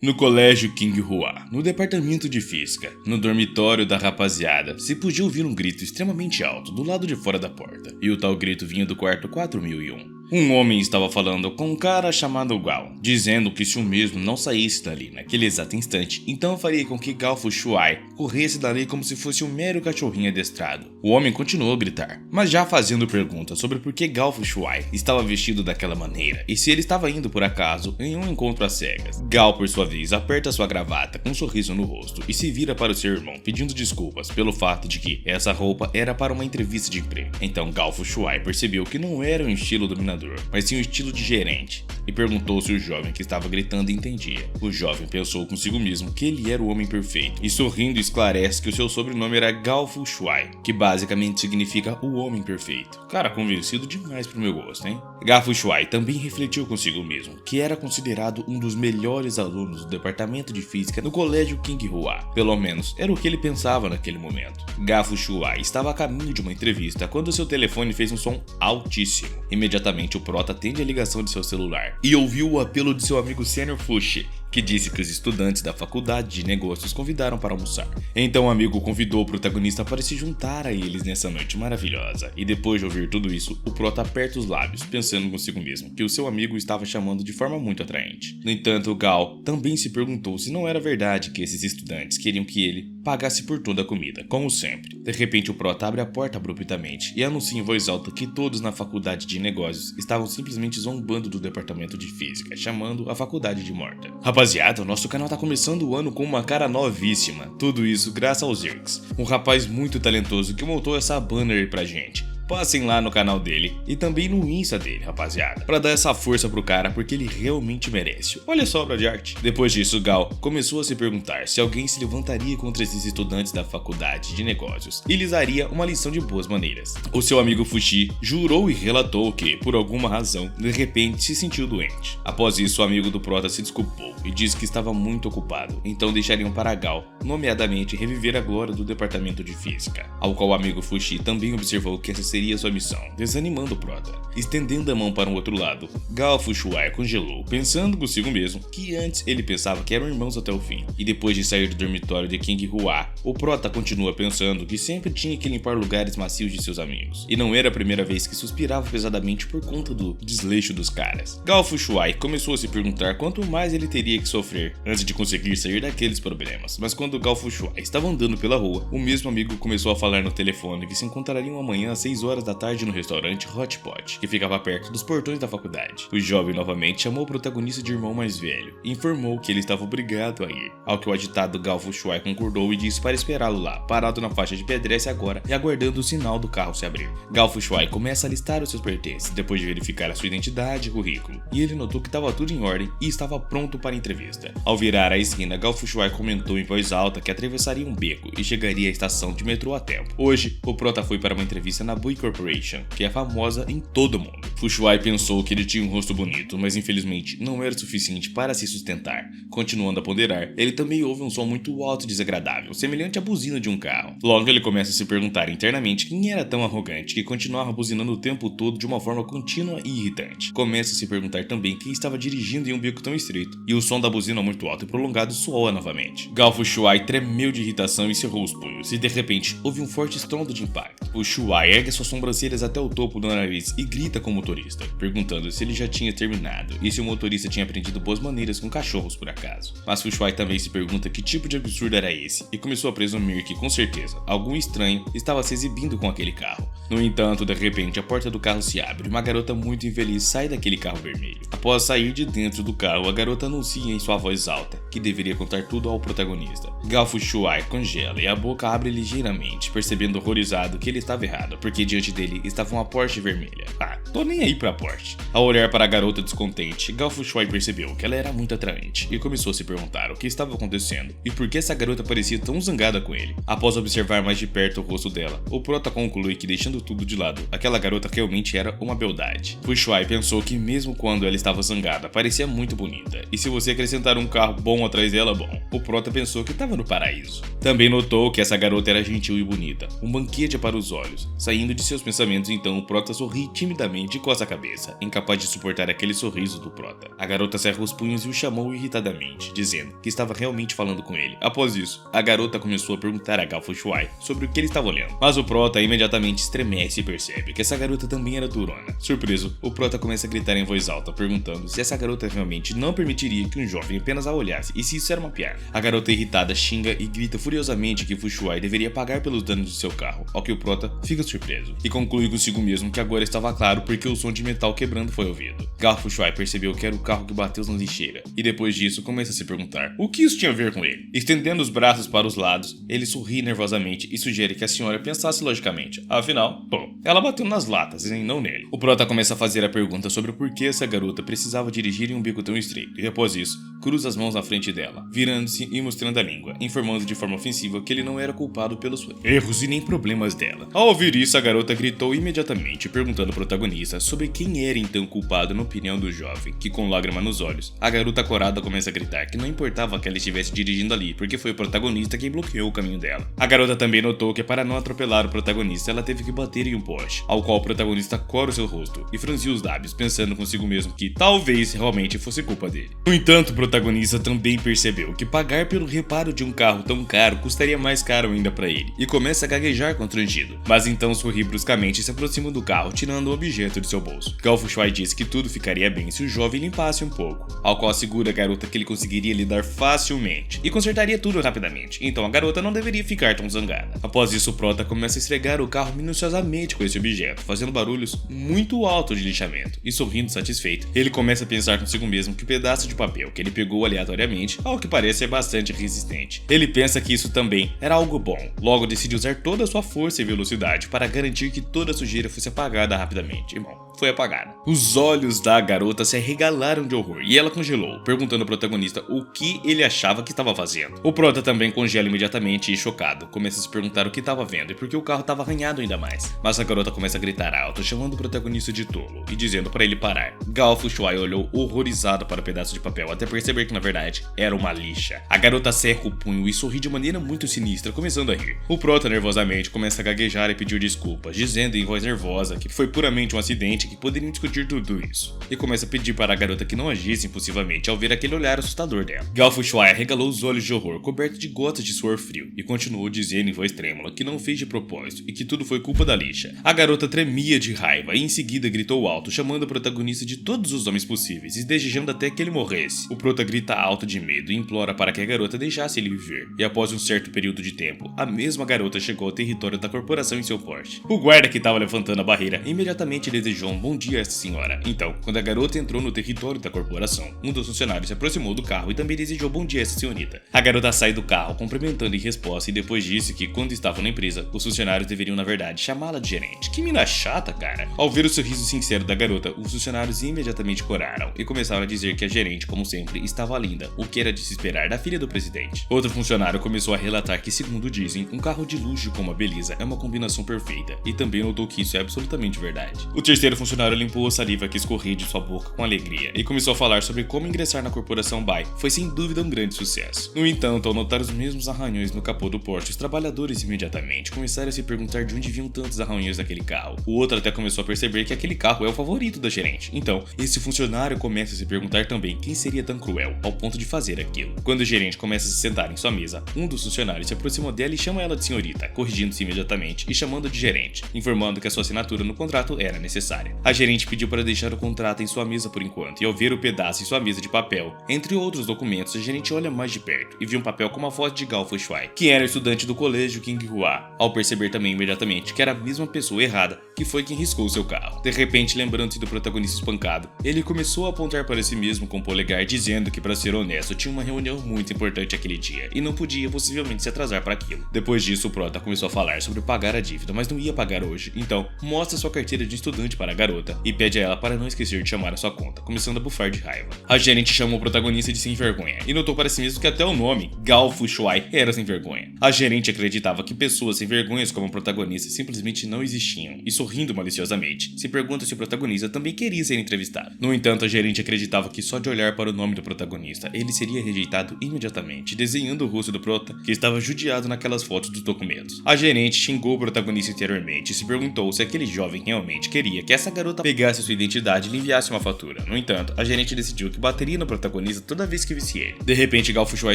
No colégio King Hua, no departamento de física, no dormitório da rapaziada, se podia ouvir um grito extremamente alto do lado de fora da porta, e o tal grito vinha do quarto 4001. Um homem estava falando com um cara chamado Gao, dizendo que se o mesmo não saísse dali naquele exato instante, então faria com que Gao Fushuai corresse dali como se fosse um mero cachorrinho adestrado. O homem continuou a gritar, mas já fazendo perguntas sobre por que Gao Fushuai estava vestido daquela maneira e se ele estava indo por acaso em um encontro às cegas. Gao, por sua vez, aperta sua gravata com um sorriso no rosto e se vira para o seu irmão pedindo desculpas pelo fato de que essa roupa era para uma entrevista de emprego. Então Gao Fushuai percebeu que não era um estilo dominador, mas sim um estilo de gerente, e perguntou se o jovem que estava gritando entendia. O jovem pensou consigo mesmo que ele era o homem perfeito, e sorrindo esclarece que o seu sobrenome era Gao Fushuai, que basicamente significa o homem perfeito. Cara, convencido demais pro meu gosto, hein? Gao Fushuai também refletiu consigo mesmo que era considerado um dos melhores alunos do departamento de física no colégio King Hua. Pelo menos era o que ele pensava naquele momento. Gao Fushuai estava a caminho de uma entrevista quando seu telefone fez um som altíssimo. Imediatamente o prota atende a ligação de seu celular e ouviu o apelo de seu amigo Senior Fushi, que disse que os estudantes da faculdade de negócios convidaram para almoçar. Então o amigo convidou o protagonista para se juntar a eles nessa noite maravilhosa, e depois de ouvir tudo isso, o prota aperta os lábios, pensando consigo mesmo que o seu amigo estava chamando de forma muito atraente. No entanto, o Gao também se perguntou se não era verdade que esses estudantes queriam que ele pagasse por toda a comida, como sempre. De repente o prota abre a porta abruptamente e anuncia em voz alta que todos na faculdade de negócios estavam simplesmente zombando do departamento de física, chamando a faculdade de morta. Rapaziada, o nosso canal tá começando o ano com uma cara novíssima. Tudo isso graças ao Zirks, um rapaz muito talentoso que montou essa banner aí pra gente. Passem lá no canal dele e também no Insta dele, rapaziada, pra dar essa força pro cara porque ele realmente merece. Olha só a obra de arte. Depois disso, Gao começou a se perguntar se alguém se levantaria contra esses estudantes da faculdade de negócios e lhes daria uma lição de boas maneiras. O seu amigo Fushi jurou e relatou que, por alguma razão, de repente se sentiu doente. Após isso, o amigo do prota se desculpou e disse que estava muito ocupado, então deixariam para Gao, nomeadamente, reviver a glória do departamento de física. Ao qual o amigo Fushi também observou que essa seria sua missão, desanimando o prota. Estendendo a mão para o outro lado, Gao Fushuai congelou, pensando consigo mesmo que antes ele pensava que eram irmãos até o fim. E depois de sair do dormitório de King Hua, o prota continua pensando que sempre tinha que limpar lugares macios de seus amigos. E não era a primeira vez que suspirava pesadamente por conta do desleixo dos caras. Gao Fushuai começou a se perguntar quanto mais ele teria que sofrer antes de conseguir sair daqueles problemas. Mas quando Gao Fushuai estava andando pela rua, o mesmo amigo começou a falar no telefone que se encontrariam amanhã às 6 horas da tarde no restaurante Hot Pot, que ficava perto dos portões da faculdade. O jovem novamente chamou o protagonista de irmão mais velho e informou que ele estava obrigado a ir, ao que o agitado Gao Fushuai concordou e disse para esperá-lo lá, parado na faixa de pedestre agora e aguardando o sinal do carro se abrir. Gao Fushuai começa a listar os seus pertences, depois de verificar a sua identidade e currículo, e ele notou que estava tudo em ordem e estava pronto para a entrevista. Ao virar a esquina, Gao Fushuai comentou em voz alta que atravessaria um beco e chegaria à estação de metrô a tempo. Hoje, o prota foi para uma entrevista na Bui Corporation, que é famosa em todo mundo. Fushuai pensou que ele tinha um rosto bonito, mas infelizmente não era suficiente para se sustentar. Continuando a ponderar, ele também ouve um som muito alto e desagradável, semelhante à buzina de um carro. Logo ele começa a se perguntar internamente quem era tão arrogante que continuava buzinando o tempo todo de uma forma contínua e irritante. Começa a se perguntar também quem estava dirigindo em um beco tão estreito, e o som da buzina muito alto e prolongado soa novamente. Gao Fushuai tremeu de irritação e cerrou os punhos, e de repente houve um forte estrondo de impacto. Fushuai ergue suas sobrancelhas até o topo do nariz e grita com o motorista, perguntando se ele já tinha terminado e se o motorista tinha aprendido boas maneiras com cachorros por acaso. Mas Fushuai também se pergunta que tipo de absurdo era esse e começou a presumir que, com certeza, algum estranho estava se exibindo com aquele carro. No entanto, de repente, a porta do carro se abre e uma garota muito infeliz sai daquele carro vermelho. Após sair de dentro do carro, a garota anuncia em sua voz alta que deveria contar tudo ao protagonista. Gao Fushuai congela e a boca abre ligeiramente, percebendo horrorizado que ele estava errado, porque diante dele estava uma Porsche vermelha. Tô nem aí pra Porsche. Ao olhar para a garota descontente, Gao Fushuai percebeu que ela era muito atraente e começou a se perguntar o que estava acontecendo e por que essa garota parecia tão zangada com ele. Após observar mais de perto o rosto dela, o prota conclui que, deixando tudo de lado, aquela garota realmente era uma beldade. Fushuai pensou que mesmo quando ela estava zangada, parecia muito bonita, e se você acrescentar um carro bom atrás dela, bom, o prota pensou que estava no paraíso. Também notou que essa garota era gentil e bonita, um banquete para os olhos, saindo de seus pensamentos, então o Prota sorri timidamente e coça a cabeça, incapaz de suportar aquele sorriso do Prota. A garota cerra os punhos e o chamou irritadamente, dizendo que estava realmente falando com ele. Após isso, a garota começou a perguntar a Galfu Shuai sobre o que ele estava olhando, mas o Prota imediatamente estremece e percebe que essa garota também era durona. Surpreso, o Prota começa a gritar em voz alta, perguntando se essa garota realmente não permitiria que um jovem apenas a olhasse e se isso era uma piada. A garota irritada xinga e grita furiosamente que Fu Shuai deveria pagar pelos danos de seu carro, ao que o Prota fica surpreso e conclui consigo mesmo que agora estava claro porque o som de metal quebrando foi ouvido. Galfu Shuai percebeu que era o carro que bateu na lixeira e depois disso começa a se perguntar o que isso tinha a ver com ele. Estendendo os braços para os lados, ele sorri nervosamente e sugere que a senhora pensasse logicamente. Afinal, ela bateu nas latas e não nele. O Prota começa a fazer a pergunta sobre o porquê essa garota precisava dirigir em um beco tão estreito e após isso, cruza as mãos na frente dela, virando-se e mostrando a língua, informando de forma ofensiva que ele não era culpado pelos erros e nem problemas dela. Ao ouvir isso, a garota gritou imediatamente, perguntando ao protagonista sobre quem era então culpado na opinião do jovem, que com lágrima nos olhos, a garota corada começa a gritar que não importava que ela estivesse dirigindo ali, porque foi o protagonista quem bloqueou o caminho dela. A garota também notou que para não atropelar o protagonista, ela teve que bater em um poste, ao qual o protagonista cora o seu rosto e franziu os lábios, pensando consigo mesmo que talvez realmente fosse culpa dele. No entanto, o protagonista também percebeu que pagar pelo reparo de um carro tão caro custaria mais caro ainda para ele, e começa a gaguejar constrangido, mas então sorri bruscamente e se aproxima do carro, tirando um objeto de seu bolso. Galfu Shuai disse que tudo ficaria bem se o jovem limpasse um pouco, ao qual assegura a garota que ele conseguiria lidar facilmente e consertaria tudo rapidamente, então a garota não deveria ficar tão zangada. Após isso, o Prota começa a esfregar o carro minuciosamente com esse objeto, fazendo barulhos muito altos de lixamento, e sorrindo satisfeito, ele começa a pensar consigo mesmo que o pedaço de papel que ele pegou aleatoriamente, ao que parece, é bastante resistente. Ele pensa que isso também era algo bom, logo decide usar toda a sua força e velocidade para garantir que toda a sujeira fosse apagada rapidamente. E bom, foi apagada. Os olhos da garota se arregalaram de horror e ela congelou, perguntando ao protagonista o que ele achava que estava fazendo. O Prota também congela imediatamente e, chocado, começa a se perguntar o que estava vendo e por que o carro estava arranhado ainda mais. Mas a garota começa a gritar alto, chamando o protagonista de tolo e dizendo para ele parar. Galfu Shuai olhou horrorizado para o pedaço de papel até perceber que na verdade era uma lixa. A garota cerra o punho e sorri de maneira muito sinistra, começando a rir. O Prota nervosamente começa a gaguejar e pedir desculpas, dizendo em voz nervosa que foi puramente um acidente, que poderiam discutir tudo isso, e começa a pedir para a garota que não agisse impulsivamente ao ver aquele olhar assustador dela. Galfu Shuai arregalou os olhos de horror, coberto de gotas de suor frio, e continuou dizendo em voz trêmula que não fez de propósito e que tudo foi culpa da lixa. A garota tremia de raiva e em seguida gritou alto, chamando o protagonista de todos os nomes possíveis e desejando até que ele morresse. O Prota grita alto de medo e implora para que a garota deixasse ele viver, e após um certo período de tempo, a mesma garota chegou ao território da corporação em seu porte. O guarda que estava levantando a barreira imediatamente desejou um bom dia a essa senhora. Então, quando a garota entrou no território da corporação, um dos funcionários se aproximou do carro e também desejou bom dia a essa senhorita. A garota sai do carro cumprimentando em resposta e depois disse que quando estavam na empresa, os funcionários deveriam na verdade chamá-la de gerente. Que mina chata, cara! Ao ver o sorriso sincero da garota, os funcionários imediatamente coraram e começaram a dizer que a gerente, como sempre, estava linda, o que era de se esperar da filha do presidente. Outro funcionário começou a relatar que, segundo dizem, um carro de luxo com uma beleza é uma combinação perfeita, e também notou que isso é absolutamente verdade. O terceiro funcionário limpou a saliva que escorria de sua boca com alegria e começou a falar sobre como ingressar na corporação Bai foi sem dúvida um grande sucesso. No entanto, ao notar os mesmos arranhões no capô do Porsche, os trabalhadores imediatamente começaram a se perguntar de onde vinham tantos arranhões daquele carro. O outro até começou a perceber que aquele carro é o favorito da gerente. Então, esse funcionário começa a se perguntar também quem seria tão cruel ao ponto de fazer aquilo. Quando o gerente começa a se sentar em sua mesa, um dos funcionários se aproximou dela e chama ela de senhorita, corrigindo-se imediatamente e chamando de gerente, informando que a sua assinatura no contrato era necessária. A gerente pediu para deixar o contrato em sua mesa por enquanto, e ao ver o pedaço em sua mesa de papel, entre outros documentos, a gerente olha mais de perto e viu um papel com uma foto de Galfu Shuai, que era estudante do colégio King Hua, ao perceber também imediatamente que era a mesma pessoa errada que foi quem riscou seu carro. De repente, lembrando-se do protagonista espancado, ele começou a apontar para si mesmo com o polegar, dizendo que, para ser honesto, tinha uma reunião muito importante aquele dia e não podia possivelmente se atrasar para aquilo. Depois disso, o Prota começou a falar sobre pagar a dívida, mas não ia pagar hoje, então mostra sua carteira de estudante para a garota e pede a ela para não esquecer de chamar a sua conta, começando a bufar de raiva. A gerente chamou o protagonista de sem vergonha e notou para si mesmo que até o nome, Gao Fushuai, era sem vergonha. A gerente acreditava que pessoas sem vergonhas como o protagonista simplesmente não existiam e, sorrindo maliciosamente, se pergunta se o protagonista também queria ser entrevistado. No entanto, a gerente acreditava que só de olhar para o nome do protagonista, ele seria rejeitado imediatamente, desenhando o rosto do prota, que estava judiado naquelas fotos dos documentos. A gerente xingou o protagonista interiormente e se perguntou se aquele jovem realmente queria que essa garota pegasse sua identidade e lhe enviasse uma fatura. No entanto, a gerente decidiu que bateria no protagonista toda vez que visse ele. De repente, Gao Fushuai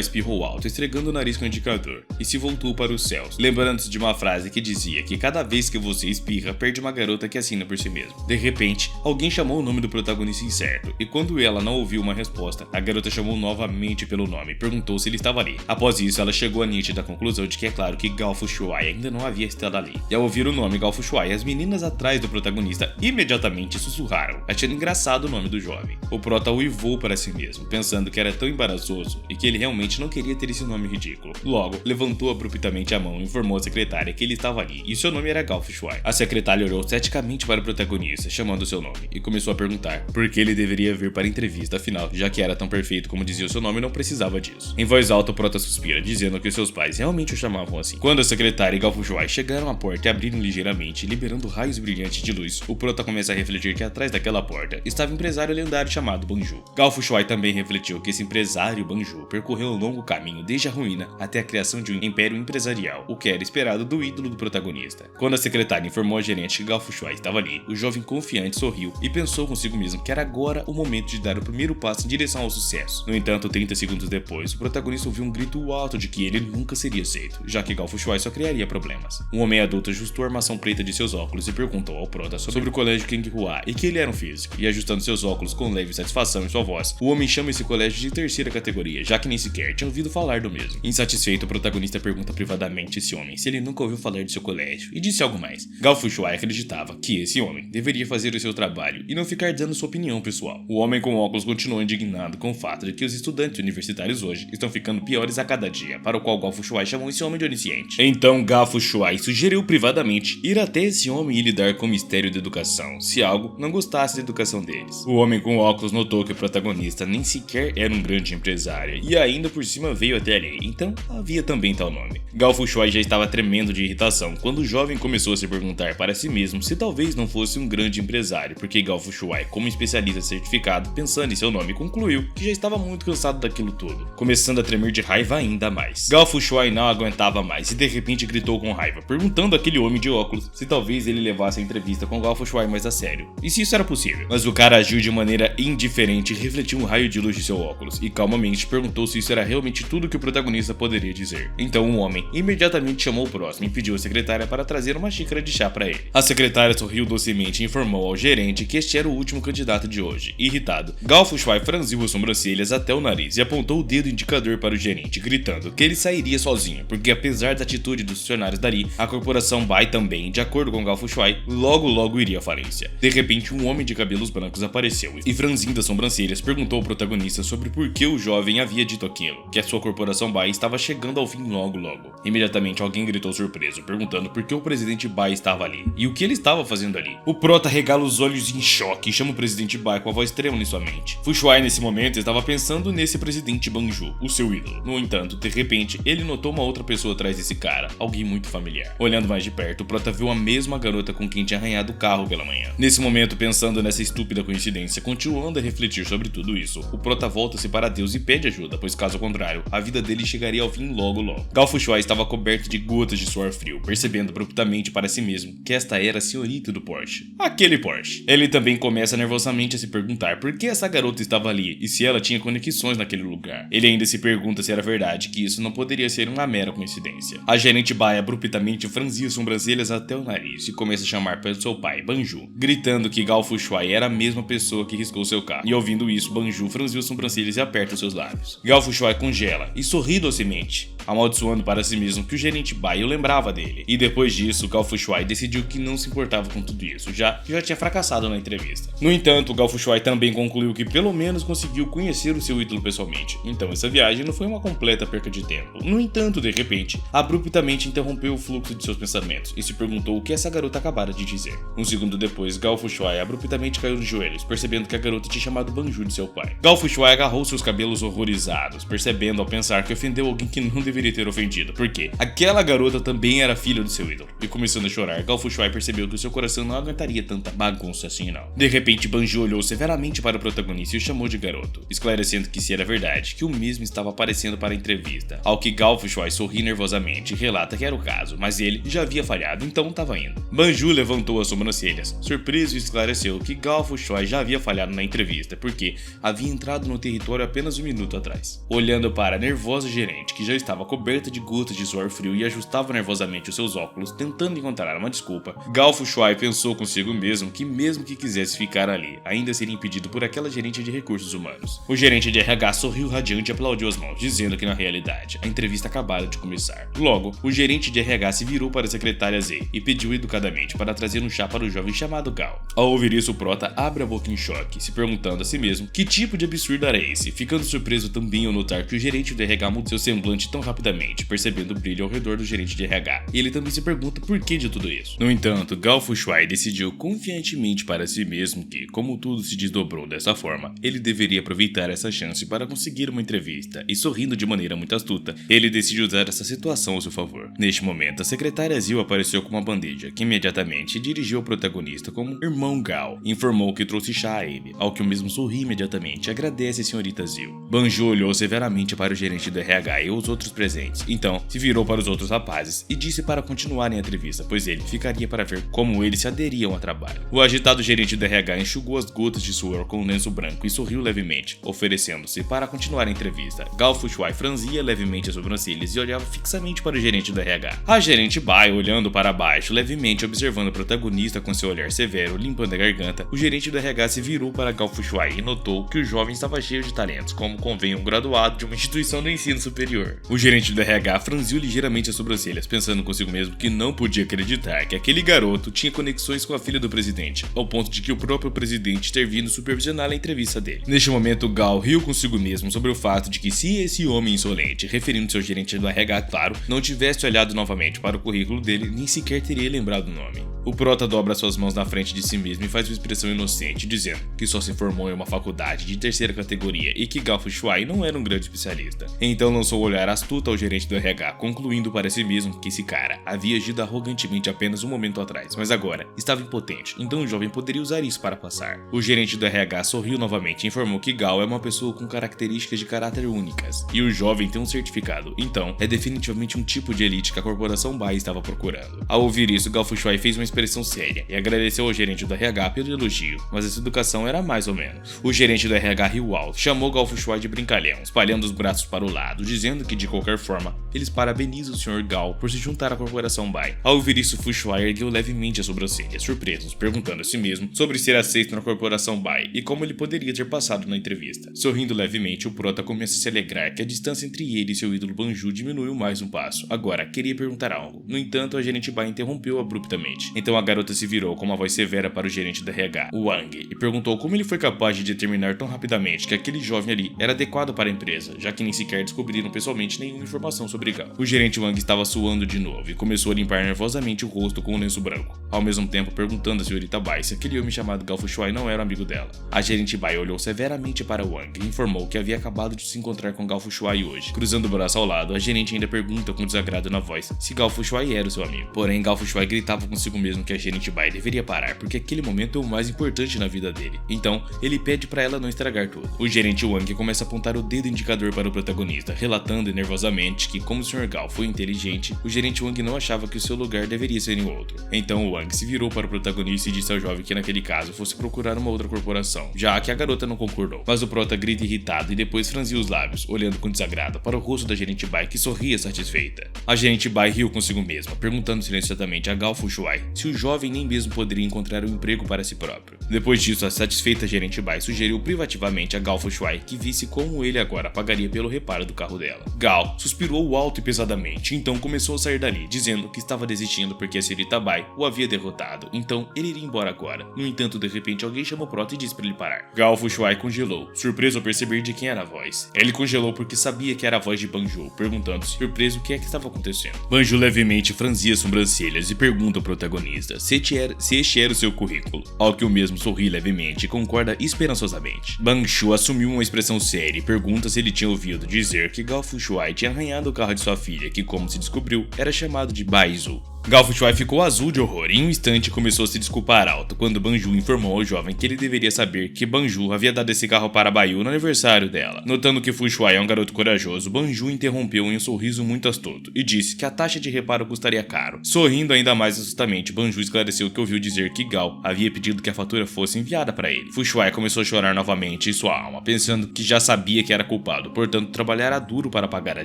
espirrou alto, esfregando o nariz com o indicador, e se voltou para os céus, lembrando-se de uma frase que dizia que cada vez que você espirra, perde uma garota que assina por si mesmo. De repente, alguém chamou o nome do protagonista incerto, e quando ela não ouviu uma resposta, a garota chamou novamente pelo nome e perguntou se ele estava ali. Após isso, ela chegou à nítida conclusão de que é claro que Gao Fushuai ainda não havia estado ali. E ao ouvir o nome Gao Fushuai, as meninas atrás do protagonista imediatamente sussurraram, achando engraçado o nome do jovem. O prota uivou para si mesmo, pensando que era tão embaraçoso e que ele realmente não queria ter esse nome ridículo. Logo, levantou abruptamente a mão e informou à secretária que ele estava ali e seu nome era Gao Fushuai. A secretária olhou ceticamente para o protagonista, chamando seu nome, e começou a perguntar por que ele deveria vir para a entrevista, afinal, já que era tão perfeito como dizia o seu nome, não precisava disso. Em voz alta, o prota suspira, dizendo que seus pais realmente o chamavam assim. Quando a secretária e Gao Fushuai chegaram à porta e abriram ligeiramente, liberando raios brilhantes de luz, o prota começa a refletir que atrás daquela porta estava um empresário lendário chamado Banju. Gao Fushuai também refletiu que esse empresário Banju percorreu um longo caminho desde a ruína até a criação de um império empresarial, o que era esperado do ídolo do protagonista. Quando a secretária informou a gerente que Gao Fushuai estava ali, o jovem confiante sorriu e pensou consigo mesmo que era agora o momento de dar o primeiro passo em direção ao sucesso. No entanto, 30 segundos depois, o protagonista ouviu um grito alto de que ele nunca seria aceito, já que Gao Fushuai só criaria problemas. Um homem adulto ajustou a armação preta de seus óculos e perguntou ao prota sobre o colégio Kenghua e que ele era um físico, e ajustando seus óculos com leve satisfação em sua voz, o homem chama esse colégio de terceira categoria, já que nem sequer tinha ouvido falar do mesmo. Insatisfeito, o protagonista pergunta privadamente a esse homem se ele nunca ouviu falar de seu colégio, e disse algo mais. Gao Fushuai acreditava que esse homem deveria fazer o seu trabalho e não ficar dando sua opinião pessoal. O homem com óculos continuou indignado com o fato de que os estudantes universitários hoje estão ficando piores a cada dia, para o qual Gao Fushuai chamou esse homem de onisciente. Então Gao Fushuai sugeriu privadamente ir até esse homem e lidar com o mistério da educação, se algo não gostasse da educação deles. O homem com óculos notou que o protagonista nem sequer era um grande empresário e ainda por cima veio até ali, então havia também tal nome. Gao Fushuai já estava tremendo de irritação quando o jovem começou a se perguntar para si mesmo se talvez não fosse um grande empresário, porque Gao Fushuai, como especialista certificado, pensando em seu nome, concluiu que já estava muito cansado daquilo tudo, começando a tremer de raiva ainda mais. Gao Fushuai não aguentava mais e de repente gritou com raiva, perguntando àquele homem de óculos se talvez ele levasse a entrevista com Gao Fushuai mais a sério, e se isso era possível. Mas o cara agiu de maneira indiferente e refletiu um raio de luz de seu óculos, e calmamente perguntou se isso era realmente tudo que o protagonista poderia dizer. Então o homem imediatamente chamou o próximo e pediu à secretária para trazer uma xícara de chá para ele. A secretária sorriu docemente e informou ao gerente que este era o último candidato de hoje. Irritado, Gao Fushuai franziu as sobrancelhas até o nariz e apontou o dedo indicador para o gerente, gritando que ele sairia sozinho, porque apesar da atitude dos funcionários dali, a corporação Bai também, de acordo com Gao Fushuai, logo iria à falência. De repente, um homem de cabelos brancos apareceu e, franzindo as sobrancelhas, perguntou ao protagonista sobre por que o jovem havia dito aquilo, que a sua corporação Bai estava chegando ao fim logo. Imediatamente, alguém gritou surpreso, perguntando por que o presidente Bai estava ali e o que ele estava fazendo ali. O prota regala os olhos em choque e chama o presidente Bai com a voz trêmula em sua mente. Fushuai, nesse momento, estava pensando nesse presidente Banju, o seu ídolo. No entanto, de repente, ele notou uma outra pessoa atrás desse cara, alguém muito familiar. Olhando mais de perto, o prota viu a mesma garota com quem tinha arranhado o carro pela manhã. Nesse momento, pensando nessa estúpida coincidência, continuando a refletir sobre tudo isso, o prota volta-se para Deus e pede ajuda, pois caso contrário, a vida dele chegaria ao fim logo. Gao Fushuai estava coberto de gotas de suor frio, percebendo abruptamente para si mesmo que esta era a senhorita do Porsche. Aquele Porsche. Ele também começa nervosamente a se perguntar por que essa garota estava ali e se ela tinha conexões naquele lugar. Ele ainda se pergunta se era verdade que isso não poderia ser uma mera coincidência. A gerente Bai abruptamente franzia as sobrancelhas até o nariz e começa a chamar pelo seu pai, Banju, gritando que Gao Fushuai era a mesma pessoa que riscou seu carro. E ouvindo isso, Banju franziu as sobrancelhas e aperta seus lábios. Gao Fushuai congela e sorri docemente amaldiçoando para si mesmo que o gerente Bai o lembrava dele. E depois disso, Gao Fushuai decidiu que não se importava com tudo isso, já tinha fracassado na entrevista. No entanto, Gao Fushuai também concluiu que pelo menos conseguiu conhecer o seu ídolo pessoalmente, então essa viagem não foi uma completa perca de tempo. No entanto, de repente, abruptamente interrompeu o fluxo de seus pensamentos e se perguntou o que essa garota acabara de dizer. Um segundo depois, Gao Fushuai abruptamente caiu nos joelhos, percebendo que a garota tinha chamado Banju de seu pai. Gao Fushuai agarrou seus cabelos horrorizados, percebendo ao pensar que ofendeu alguém que não deveria ter ofendido, porque aquela garota também era filha do seu ídolo. E começando a chorar, Gao Fushuai percebeu que o seu coração não aguentaria tanta bagunça assim não. De repente, Banju olhou severamente para o protagonista e o chamou de garoto, esclarecendo que se era verdade, que o mesmo estava aparecendo para a entrevista. Ao que Gao Fushuai sorri nervosamente e relata que era o caso, mas ele já havia falhado, então estava indo. Banju levantou as sobrancelhas, surpreso, e esclareceu que Gao Fushuai já havia falhado na entrevista, porque havia entrado no território apenas um minuto atrás. Olhando para a nervosa gerente, que já estava coberta de gotas de suor frio e ajustava nervosamente os seus óculos, tentando encontrar uma desculpa, Gao Fushuai pensou consigo mesmo que quisesse ficar ali, ainda seria impedido por aquela gerente de recursos humanos. O gerente de RH sorriu radiante e aplaudiu as mãos, dizendo que na realidade, a entrevista acabara de começar. Logo, o gerente de RH se virou para a secretária Z e pediu educadamente para trazer um chá para o jovem chamado Gao. Ao ouvir isso, o prota abre a boca em choque, se perguntando a si mesmo que tipo de absurdo era esse, ficando surpreso também ao notar que o gerente de RH mudou seu semblante tão rapidamente, percebendo o brilho ao redor do gerente de RH. E ele também se pergunta por que de tudo isso. No entanto, Gao Fushuai decidiu confiantemente para si mesmo que, como tudo se desdobrou dessa forma, ele deveria aproveitar essa chance para conseguir uma entrevista, e sorrindo de maneira muito astuta, ele decidiu usar essa situação ao seu favor. Neste momento, a secretária Zil apareceu com uma bandeja, que imediatamente dirigiu ao protagonista como Irmão Gao e informou que trouxe chá a ele, ao que o mesmo sorri imediatamente e agradece a senhorita Zil. Banju olhou severamente para o gerente do RH e os outros presentes, então se virou para os outros rapazes e disse para continuarem a entrevista, pois ele ficaria para ver como eles se aderiam ao trabalho. O agitado gerente do RH enxugou as gotas de suor com um lenço branco e sorriu levemente, oferecendo-se para continuar a entrevista. Gao Fushuai franzia levemente as sobrancelhas e olhava fixamente para o gerente do RH. A gerente Bai, olhando para baixo, levemente observando o protagonista com seu olhar severo, limpando a garganta, o gerente do RH se virou para Gao Fushuai e notou que o jovem estava cheio de talentos, como convém um graduado de uma instituição do ensino superior. O gerente do RH franziu ligeiramente as sobrancelhas, pensando consigo mesmo que não podia acreditar que aquele garoto tinha conexões com a filha do presidente, ao ponto de que o próprio presidente ter vindo supervisionar a entrevista dele. Neste momento, Gao riu consigo mesmo sobre o fato de que se esse homem insolente, referindo-se ao gerente do RH, claro, não tivesse olhado novamente para o currículo dele, nem sequer teria lembrado o nome. O prota dobra suas mãos na frente de si mesmo e faz uma expressão inocente, dizendo que só se formou em uma faculdade de terceira categoria e que Gao Fushuai não era um grande especialista. Então lançou o olhar astuto ao gerente do RH, concluindo para si mesmo que esse cara havia agido arrogantemente apenas um momento atrás, mas agora estava impotente, então o jovem poderia usar isso para passar. O gerente do RH sorriu novamente e informou que Gao é uma pessoa com características de caráter únicas, e o jovem tem um certificado, então é definitivamente um tipo de elite que a corporação Bai estava procurando. Ao ouvir isso, Gao Fushuai fez uma expressão séria e agradeceu ao gerente do RH pelo elogio, mas essa educação era mais ou menos. O gerente do RH riu alto, chamou Gao Fushuai de brincalhão, espalhando os braços para o lado, dizendo que de qualquer forma, eles parabenizam o Sr. Gao por se juntar à corporação Bai. Ao ouvir isso, Fushuai ergueu levemente as sobrancelhas, surpreso, perguntando a si mesmo sobre ser aceito na corporação Bai e como ele poderia ter passado na entrevista. Sorrindo levemente, o prota começa a se alegrar que a distância entre ele e seu ídolo Banju diminuiu mais um passo. Agora, queria perguntar algo. No entanto, a gerente Bai interrompeu abruptamente. Então a garota se virou com uma voz severa para o gerente da RH, o Wang, e perguntou como ele foi capaz de determinar tão rapidamente que aquele jovem ali era adequado para a empresa, já que nem sequer descobriram pessoalmente nenhuma informação sobre Gao. O gerente Wang estava suando de novo e começou a limpar nervosamente o rosto com um lenço branco, ao mesmo tempo perguntando a senhorita Bai se aquele homem chamado Gao Fushuai não era amigo dela. A gerente Bai olhou severamente para Wang e informou que havia acabado de se encontrar com Gao Fushuai hoje. Cruzando o braço ao lado, a gerente ainda pergunta com desagrado na voz se Gao Fushuai era o seu amigo. Porém, Gao Fushuai gritava consigo mesmo que a gerente Bai deveria parar, porque aquele momento é o mais importante na vida dele. Então, ele pede para ela não estragar tudo. O gerente Wang começa a apontar o dedo indicador para o protagonista, relatando nervosamente que, como o Sr. Gao foi inteligente, o gerente Wang não achava que o seu lugar deveria ser em outro. Então, o Wang se virou para o protagonista e disse ao jovem que naquele caso fosse procurar uma outra corporação, já que a garota não concordou. Mas o prota grita irritado e depois franziu os lábios, olhando com desagrado para o rosto da gerente Bai, que sorria satisfeita. A gerente Bai riu consigo mesma, perguntando silenciosamente a Gao Fushuai se o jovem nem mesmo poderia encontrar um emprego para si próprio. Depois disso, a satisfeita gerente Bai sugeriu privativamente a Gao Fushuai que visse como ele agora pagaria pelo reparo do carro dela. Gao suspirou alto e pesadamente, então começou a sair dali, dizendo que estava desistindo porque a senhorita Bai o havia derrotado, então ele iria embora agora. No entanto, de repente alguém chamou Proto e disse para ele parar. Gao Fushuai congelou, surpreso ao perceber de quem era a voz. Ele congelou porque sabia que era a voz de Banjo, perguntando-se, surpreso, o que é que estava acontecendo. Banjo levemente franzia as sobrancelhas e pergunta ao protagonista se este era o seu currículo, ao que o mesmo sorri levemente e concorda esperançosamente. Banjo assumiu uma expressão séria e pergunta se ele tinha ouvido dizer que Gao Fushuai tinha arranhado o carro de sua filha, que, como se descobriu, era chamado de Baizu. Gao Fushuai ficou azul de horror e em um instante começou a se desculpar alto quando Banjo informou ao jovem que ele deveria saber que Banjo havia dado esse carro para Baiu no aniversário dela. Notando que Fushuai é um garoto corajoso, Banjo interrompeu em um sorriso muito astuto e disse que a taxa de reparo custaria caro. Sorrindo ainda mais assustamente, Banjo esclareceu que ouviu dizer que Gao havia pedido que a fatura fosse enviada para ele. Fushuai começou a chorar novamente em sua alma, pensando que já sabia que era culpado, portanto trabalhara duro para pagar a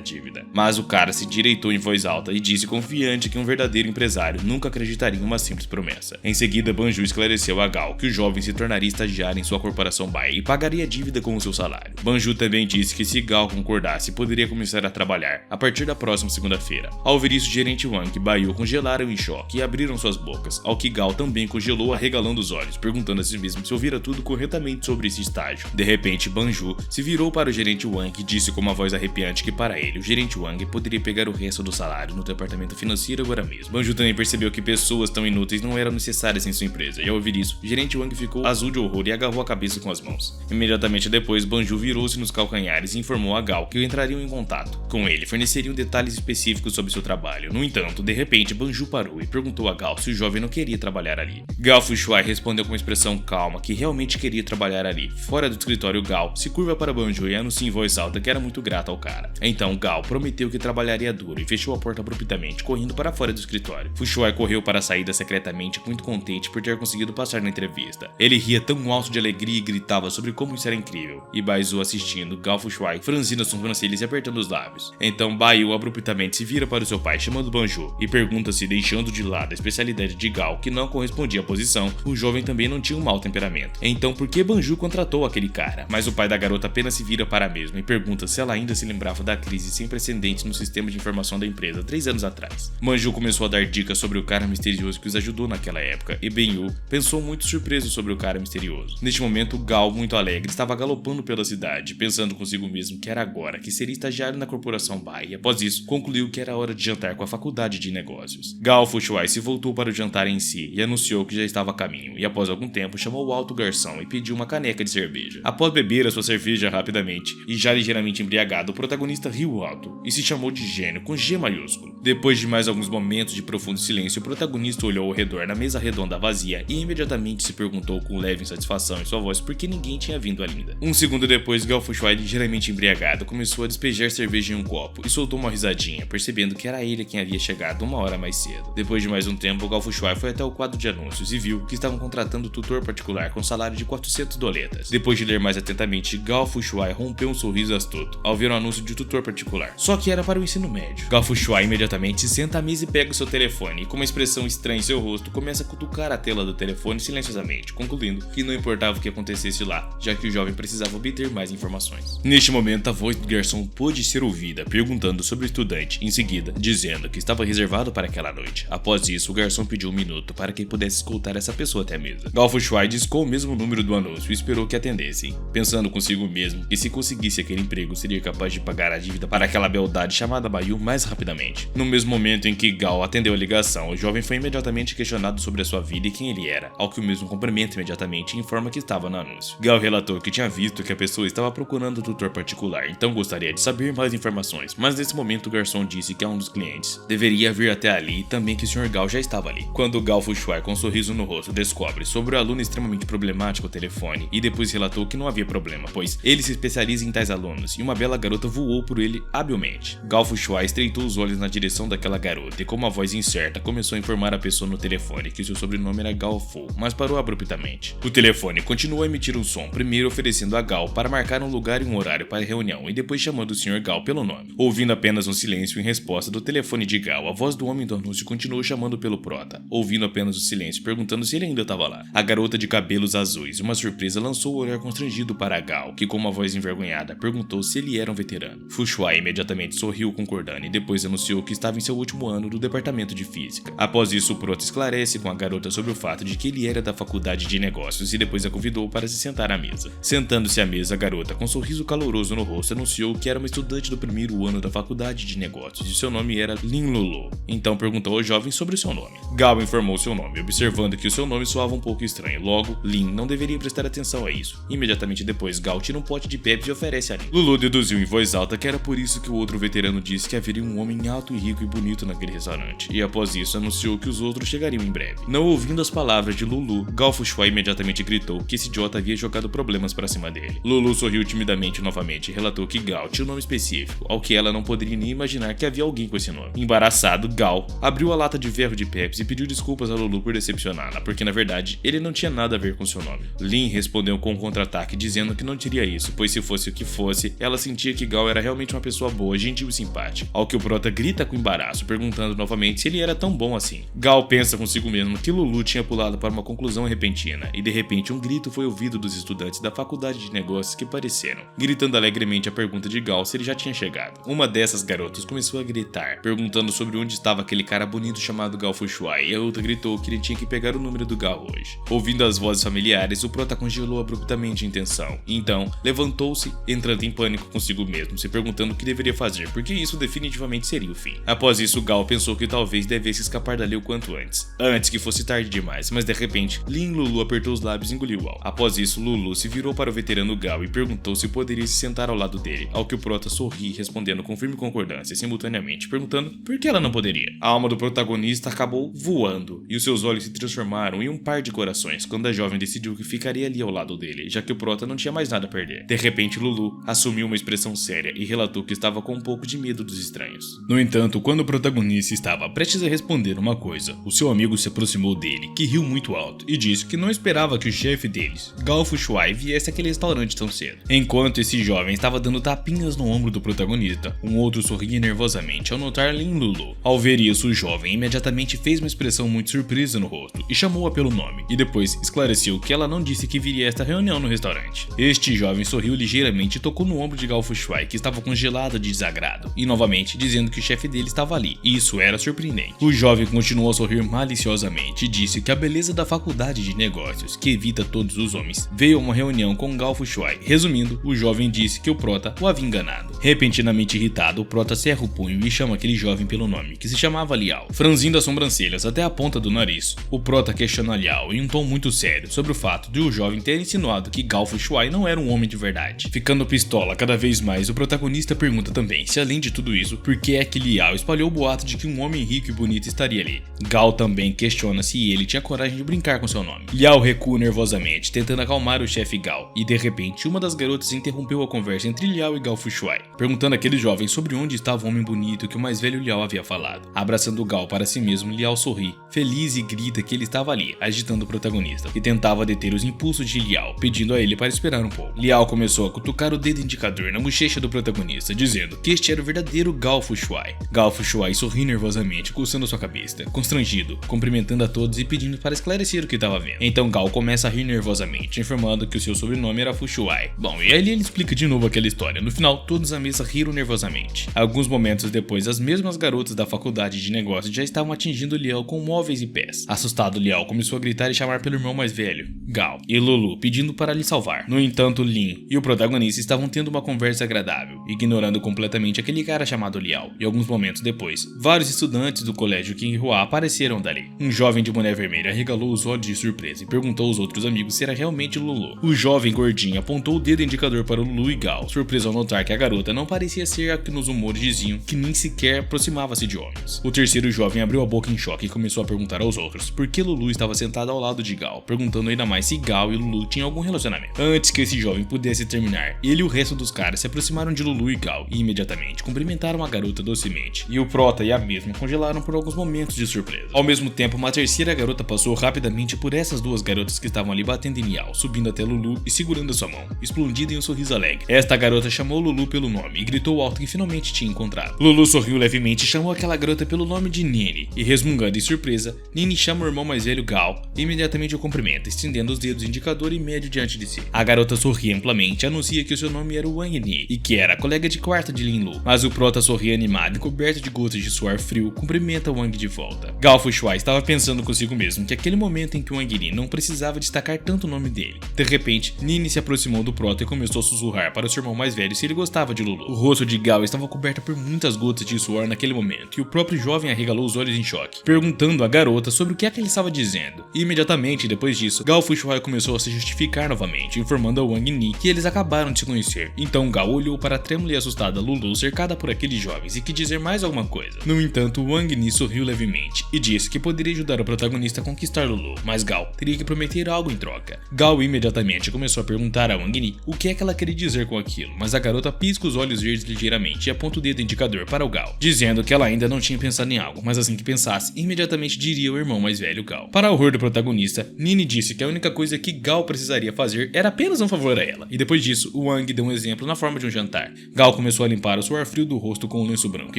dívida. Mas o cara se direitou em voz alta e disse confiante que um verdadeiro empresário nunca acreditaria em uma simples promessa. Em seguida, Banjo esclareceu a Gao que o jovem se tornaria estagiário em sua corporação Bai e pagaria a dívida com o seu salário. Banjo também disse que se Gao concordasse, poderia começar a trabalhar a partir da próxima segunda-feira. Ao ouvir isso, o gerente Wang e Baiu congelaram em choque e abriram suas bocas, ao que Gao também congelou arregalando os olhos, perguntando a si mesmo se ouvira tudo corretamente sobre esse estágio. De repente, Banjo se virou para o gerente Wang e disse com uma voz arrepiante que para ele, o gerente Wang poderia pegar o resto do salário no departamento financeiro agora mesmo. Banjo também percebeu que pessoas tão inúteis não eram necessárias em sua empresa, e ao ouvir isso, o gerente Wang ficou azul de horror e agarrou a cabeça com as mãos. Imediatamente depois, Banjo virou-se nos calcanhares e informou a Gao que entrariam em contato com ele, forneceriam detalhes específicos sobre seu trabalho. No entanto, de repente, Banjo parou e perguntou a Gao se o jovem não queria trabalhar ali. Gao Fushuai respondeu com uma expressão calma que realmente queria trabalhar ali. Fora do escritório, Gao se curva para Banjo e anuncia em voz alta que era muito grato ao cara. Então, Gao prometeu que trabalharia duro e fechou a porta abruptamente, correndo para fora do escritório. Fushuai correu para a saída secretamente, muito contente por ter conseguido passar na entrevista. Ele ria tão alto de alegria e gritava sobre como isso era incrível. E Baizu assistindo, Gao Fushuai franzindo as sobrancelhas e apertando os lábios. Então Baiu abruptamente se vira para o seu pai, chamando Banjo, e pergunta se, deixando de lado a especialidade de Gao, que não correspondia à posição, o jovem também não tinha um mau temperamento. Então por que Banjo contratou aquele cara? Mas o pai da garota apenas se vira para a mesma e pergunta se ela ainda se lembrava da crise sem precedentes no sistema de informação da empresa 3 anos atrás. Banjo começou a dar dicas sobre o cara misterioso que os ajudou naquela época, e Benyu pensou muito surpreso sobre o cara misterioso. Neste momento, Gao, muito alegre, estava galopando pela cidade, pensando consigo mesmo que era agora que seria estagiário na corporação Bai, e após isso, concluiu que era hora de jantar com a faculdade de negócios. Gao Fushuai se voltou para o jantar em si e anunciou que já estava a caminho, e após algum tempo chamou o alto garçom e pediu uma caneca de cerveja. Após beber a sua cerveja rapidamente, e já ligeiramente embriagado, o protagonista riu alto e se chamou de gênio com G maiúsculo. Depois de mais alguns momentos de profundo silêncio, o protagonista olhou ao redor na mesa redonda vazia e imediatamente se perguntou com leve insatisfação em sua voz por que ninguém tinha vindo ainda. Um segundo depois, Gao Fushuai, ligeiramente embriagado, começou a despejar cerveja em um copo e soltou uma risadinha, percebendo que era ele quem havia chegado uma hora mais cedo. Depois de mais um tempo, Gao Fushuai foi até o quadro de anúncios e viu que estavam contratando tutor particular com salário de 400 doletas. Depois de ler mais atentamente, Gao Fushuai rompeu um sorriso astuto ao ver o anúncio de tutor particular. Só que era para o ensino médio. Gao Fushuai imediatamente se senta à mesa e pega o seu telefone e, com uma expressão estranha em seu rosto, começa a cutucar a tela do telefone silenciosamente, concluindo que não importava o que acontecesse lá, já que o jovem precisava obter mais informações. Neste momento, a voz do garçom pôde ser ouvida, perguntando sobre o estudante, em seguida, dizendo que estava reservado para aquela noite. Após isso, o garçom pediu 1 minuto para que pudesse escoltar essa pessoa até a mesa. Gao Fushuai discou o mesmo número do anúncio e esperou que atendessem, pensando consigo mesmo que se conseguisse aquele emprego, seria capaz de pagar a dívida para aquela beldade chamada Baiu mais rapidamente. No mesmo momento em que Gao atendeu a ligação, o jovem foi imediatamente questionado sobre a sua vida e quem ele era, ao que o mesmo cumprimenta imediatamente e informa que estava no anúncio. Gao relatou que tinha visto que a pessoa estava procurando um tutor particular, então gostaria de saber mais informações, mas nesse momento o garçom disse que um dos clientes deveria vir até ali e também que o Sr. Gao já estava ali. Quando Gao Fushuai, com um sorriso no rosto, descobre sobre o aluno extremamente problemático ao telefone e depois relatou que não havia problema, pois ele se especializa em tais alunos e uma bela garota voou por ele habilmente. Gao Fushuai estreitou os olhos na direção daquela garota e com uma voz incerta, começou a informar a pessoa no telefone que seu sobrenome era Gao Fu, mas parou abruptamente. O telefone continuou a emitir um som, primeiro oferecendo a Gao para marcar um lugar e um horário para a reunião e depois chamando o Sr. Gao pelo nome. Ouvindo apenas um silêncio em resposta do telefone de Gao, a voz do homem do anúncio continuou chamando pelo prota. Ouvindo apenas o silêncio, perguntando se ele ainda estava lá. A garota de cabelos azuis, uma surpresa, lançou o olhar constrangido para Gao, que com uma voz envergonhada perguntou se ele era um veterano. Fu Shuai imediatamente sorriu concordando e depois anunciou que estava em seu último ano do departamento de física. Após isso, o prota esclarece com a garota sobre o fato de que ele era da faculdade de negócios e depois a convidou para se sentar à mesa. Sentando-se à mesa, a garota, com um sorriso caloroso no rosto, anunciou que era uma estudante do primeiro ano da faculdade de negócios e seu nome era Lin Lulu. Então perguntou ao jovem sobre o seu nome. Gao informou seu nome, observando que o seu nome soava um pouco estranho. Logo, Lin não deveria prestar atenção a isso. Imediatamente depois, Gao tira um pote de Pepsi e oferece a Lin. Lulu deduziu em voz alta que era por isso que o outro veterano disse que haveria um homem alto e rico e bonito naquele restaurante, e após isso anunciou que os outros chegariam em breve. Não ouvindo as palavras de Lulu, Gao Fu Shuai imediatamente gritou que esse idiota havia jogado problemas para cima dele. Lulu sorriu timidamente novamente e relatou que Gao tinha um nome específico, ao que ela não poderia nem imaginar que havia alguém com esse nome. Embaraçado, Gao abriu a lata de ferro de Pepsi e pediu desculpas a Lulu por decepcioná-la, porque na verdade ele não tinha nada a ver com seu nome. Lin respondeu com um contra-ataque dizendo que não diria isso, pois se fosse o que fosse, ela sentia que Gao era realmente uma pessoa boa, gentil e simpática. Ao que o prota grita com embaraço, perguntando novamente se ele era tão bom assim. Gao pensa consigo mesmo que Lulu tinha pulado para uma conclusão repentina, e de repente um grito foi ouvido dos estudantes da faculdade de negócios que apareceram, gritando alegremente a pergunta de Gao se ele já tinha chegado. Uma dessas garotas começou a gritar, perguntando sobre onde estava aquele cara bonito chamado Gao Fu Shuai, e a outra gritou que ele tinha que pegar o número do Gao hoje. Ouvindo as vozes familiares, o prota congelou abruptamente em tensão, e então levantou-se, entrando em pânico consigo mesmo, se perguntando o que deveria fazer, porque isso definitivamente seria o fim. Após isso, Gao pensou que talvez devesse escapar dali o quanto antes que fosse tarde demais, mas de repente, Lin Lulu apertou os lábios e engoliu o álcool. Após isso, Lulu se virou para o veterano Gao e perguntou se poderia se sentar ao lado dele, ao que o prota sorri, respondendo com firme concordância, simultaneamente, perguntando por que ela não poderia. A alma do protagonista acabou voando, e os seus olhos se transformaram em um par de corações, quando a jovem decidiu que ficaria ali ao lado dele, já que o prota não tinha mais nada a perder. De repente, Lulu assumiu uma expressão séria e relatou que estava com um pouco de medo dos estranhos. No entanto, quando o protagonista estava prestes a responder uma coisa, o seu amigo se aproximou dele, que riu muito alto, e disse que não esperava que o chefe deles, Gao Fu Shuai, viesse àquele restaurante tão cedo. Enquanto esse jovem estava dando tapinhas no ombro do protagonista, um outro sorria nervosamente ao notar Lin Lulu. Ao ver isso, o jovem imediatamente fez uma expressão muito surpresa no rosto e chamou-a pelo nome, e depois esclareceu que ela não disse que viria a esta reunião no restaurante. Este jovem sorriu ligeiramente e tocou no ombro de Gao Fu Shuai, que estava congelado de desagrado, e novamente dizendo que o chefe dele estava ali, e isso era surpreendente. O jovem continuou a sorrir maliciosamente e disse que a beleza da faculdade de negócios, que evita todos os homens, veio a uma reunião com Gao Fu Shuai. Resumindo, o jovem disse que o prota o havia enganado. Repentinamente irritado, o prota cerra o punho e chama aquele jovem pelo nome, que se chamava Liao. Franzindo as sobrancelhas até a ponta do nariz, o prota questiona Liao em um tom muito sério sobre o fato de o jovem ter insinuado que Gao Fu Shuai não era um homem de verdade. Ficando pistola cada vez mais, o protagonista pergunta também se, além de tudo isso, por que é que Liao espalhou o boato de que um homem rico e bonito estaria ali. Gao também questiona se ele tinha coragem de brincar com seu nome. Liao recua nervosamente, tentando acalmar o chefe Gao, e de repente uma das garotas interrompeu a conversa entre Liao e Gao Fu Shuai, perguntando àquele jovem sobre onde estava o homem bonito que o mais velho Liao havia falado. Abraçando Gao para si mesmo, Liao sorri, feliz, e grita que ele estava ali, agitando o protagonista, que tentava deter os impulsos de Liao, pedindo a ele para esperar um pouco. Liao começou a cutucar o dedo indicador na bochecha do protagonista, dizendo que este era o verdadeiro Gao Fu Shuai. Gao Fu Shuai sorri nervosamente, coçando sua cabeça, constrangido, cumprimentando a todos e pedindo para esclarecer o que estava vendo. Então Gao começa a rir nervosamente, informando que o seu sobrenome era Fu Shuai. Bom, e aí ele explica de novo aquela história. No final, todos à mesa riram nervosamente. Alguns momentos depois, as mesmas garotas da faculdade de negócios já estavam atingindo Liao com móveis e pés. Assustado, Liao começou a gritar e chamar pelo irmão mais velho, Gao, e Lulu, pedindo para lhe salvar. No entanto, Lin e o protagonista estavam tendo uma conversa agradável, ignorando completamente aquele cara chamado Liao. E alguns momentos depois, vários estudantes do colégio Qinghua apareceram dali. Um jovem de boné vermelho arregalou os olhos de surpresa e perguntou aos outros amigos se era realmente Lulu. O jovem gordinho apontou o dedo indicador para Lulu e Gao, surpreso ao notar que a garota não parecia ser a que nos humores diziam que nem sequer aproximava-se de homens. O terceiro jovem abriu a boca em choque e começou a perguntar aos outros por que Lulu estava sentada ao lado de Gao, perguntando ainda mais se Gal e Lulu tinham algum relacionamento. Antes que esse jovem pudesse terminar, ele e o resto dos caras se aproximaram de Lulu e Gal e imediatamente cumprimentaram a garota docemente. E o Prota e a mesma congelaram por alguns momentos de surpresa. Ao mesmo tempo, uma terceira garota passou rapidamente por essas duas garotas que estavam ali batendo em Liao, subindo até Lulu e segurando a sua mão, explodida em um sorriso alegre. Esta garota chamou Lulu pelo nome e gritou alto que finalmente tinha encontrado. Lulu sorriu levemente e chamou aquela garota pelo nome de Nini, e resmungando em surpresa, Nini chama o irmão mais velho Gal e imediatamente o cumprimenta, estendendo os dedos indicador e médio diante de si. A garota sorri amplamente e anuncia que o seu nome era Wang Ni e que era colega de quarto de Lin Lu, mas o Prota sorri animado e coberto de gotas de suor frio, cumprimenta Wang de volta. Gal Fushuai estava pensando consigo mesmo que aquele momento em que Wang Ni não precisava destacar tanto o nome dele. De repente, Nini se aproximou do Prota e começou a sussurrar para o seu irmão mais velho se ele gostava de Lulu. O rosto de Gal estava coberto por muitas gotas de suor naquele momento e o próprio jovem arregalou os olhos em choque, perguntando à garota sobre o que é que ele estava dizendo. E imediatamente depois disso, Gal Fushuai começou a se justificar novamente, informando a Wang Ni que eles acabaram de se conhecer. Então Gal olhou para a trêmula e assustada Lulu cercada por aqueles jovens e quis dizer mais alguma coisa. No entanto, Wang Ni sorriu levemente e disse que poderia ajudar o protagonista a conquistar Lulu, mas Gal teria que prometer algo em troca. Gal imediatamente começou a perguntar a Wang Ni o que é que ela queria dizer com aquilo, mas a garota pisca os olhos verdes ligeiramente e aponta o dedo indicador para o Gal, dizendo que ela ainda não tinha pensado em algo, mas assim que pensasse, imediatamente diria ao irmão mais velho Gal. Para o horror do protagonista, Nini disse que a única coisa que Gal precisaria fazer era apenas um favor a ela, e depois disso, Wang deu um exemplo na forma de um jantar. Gal começou a limpar o suor frio do rosto com um lenço branco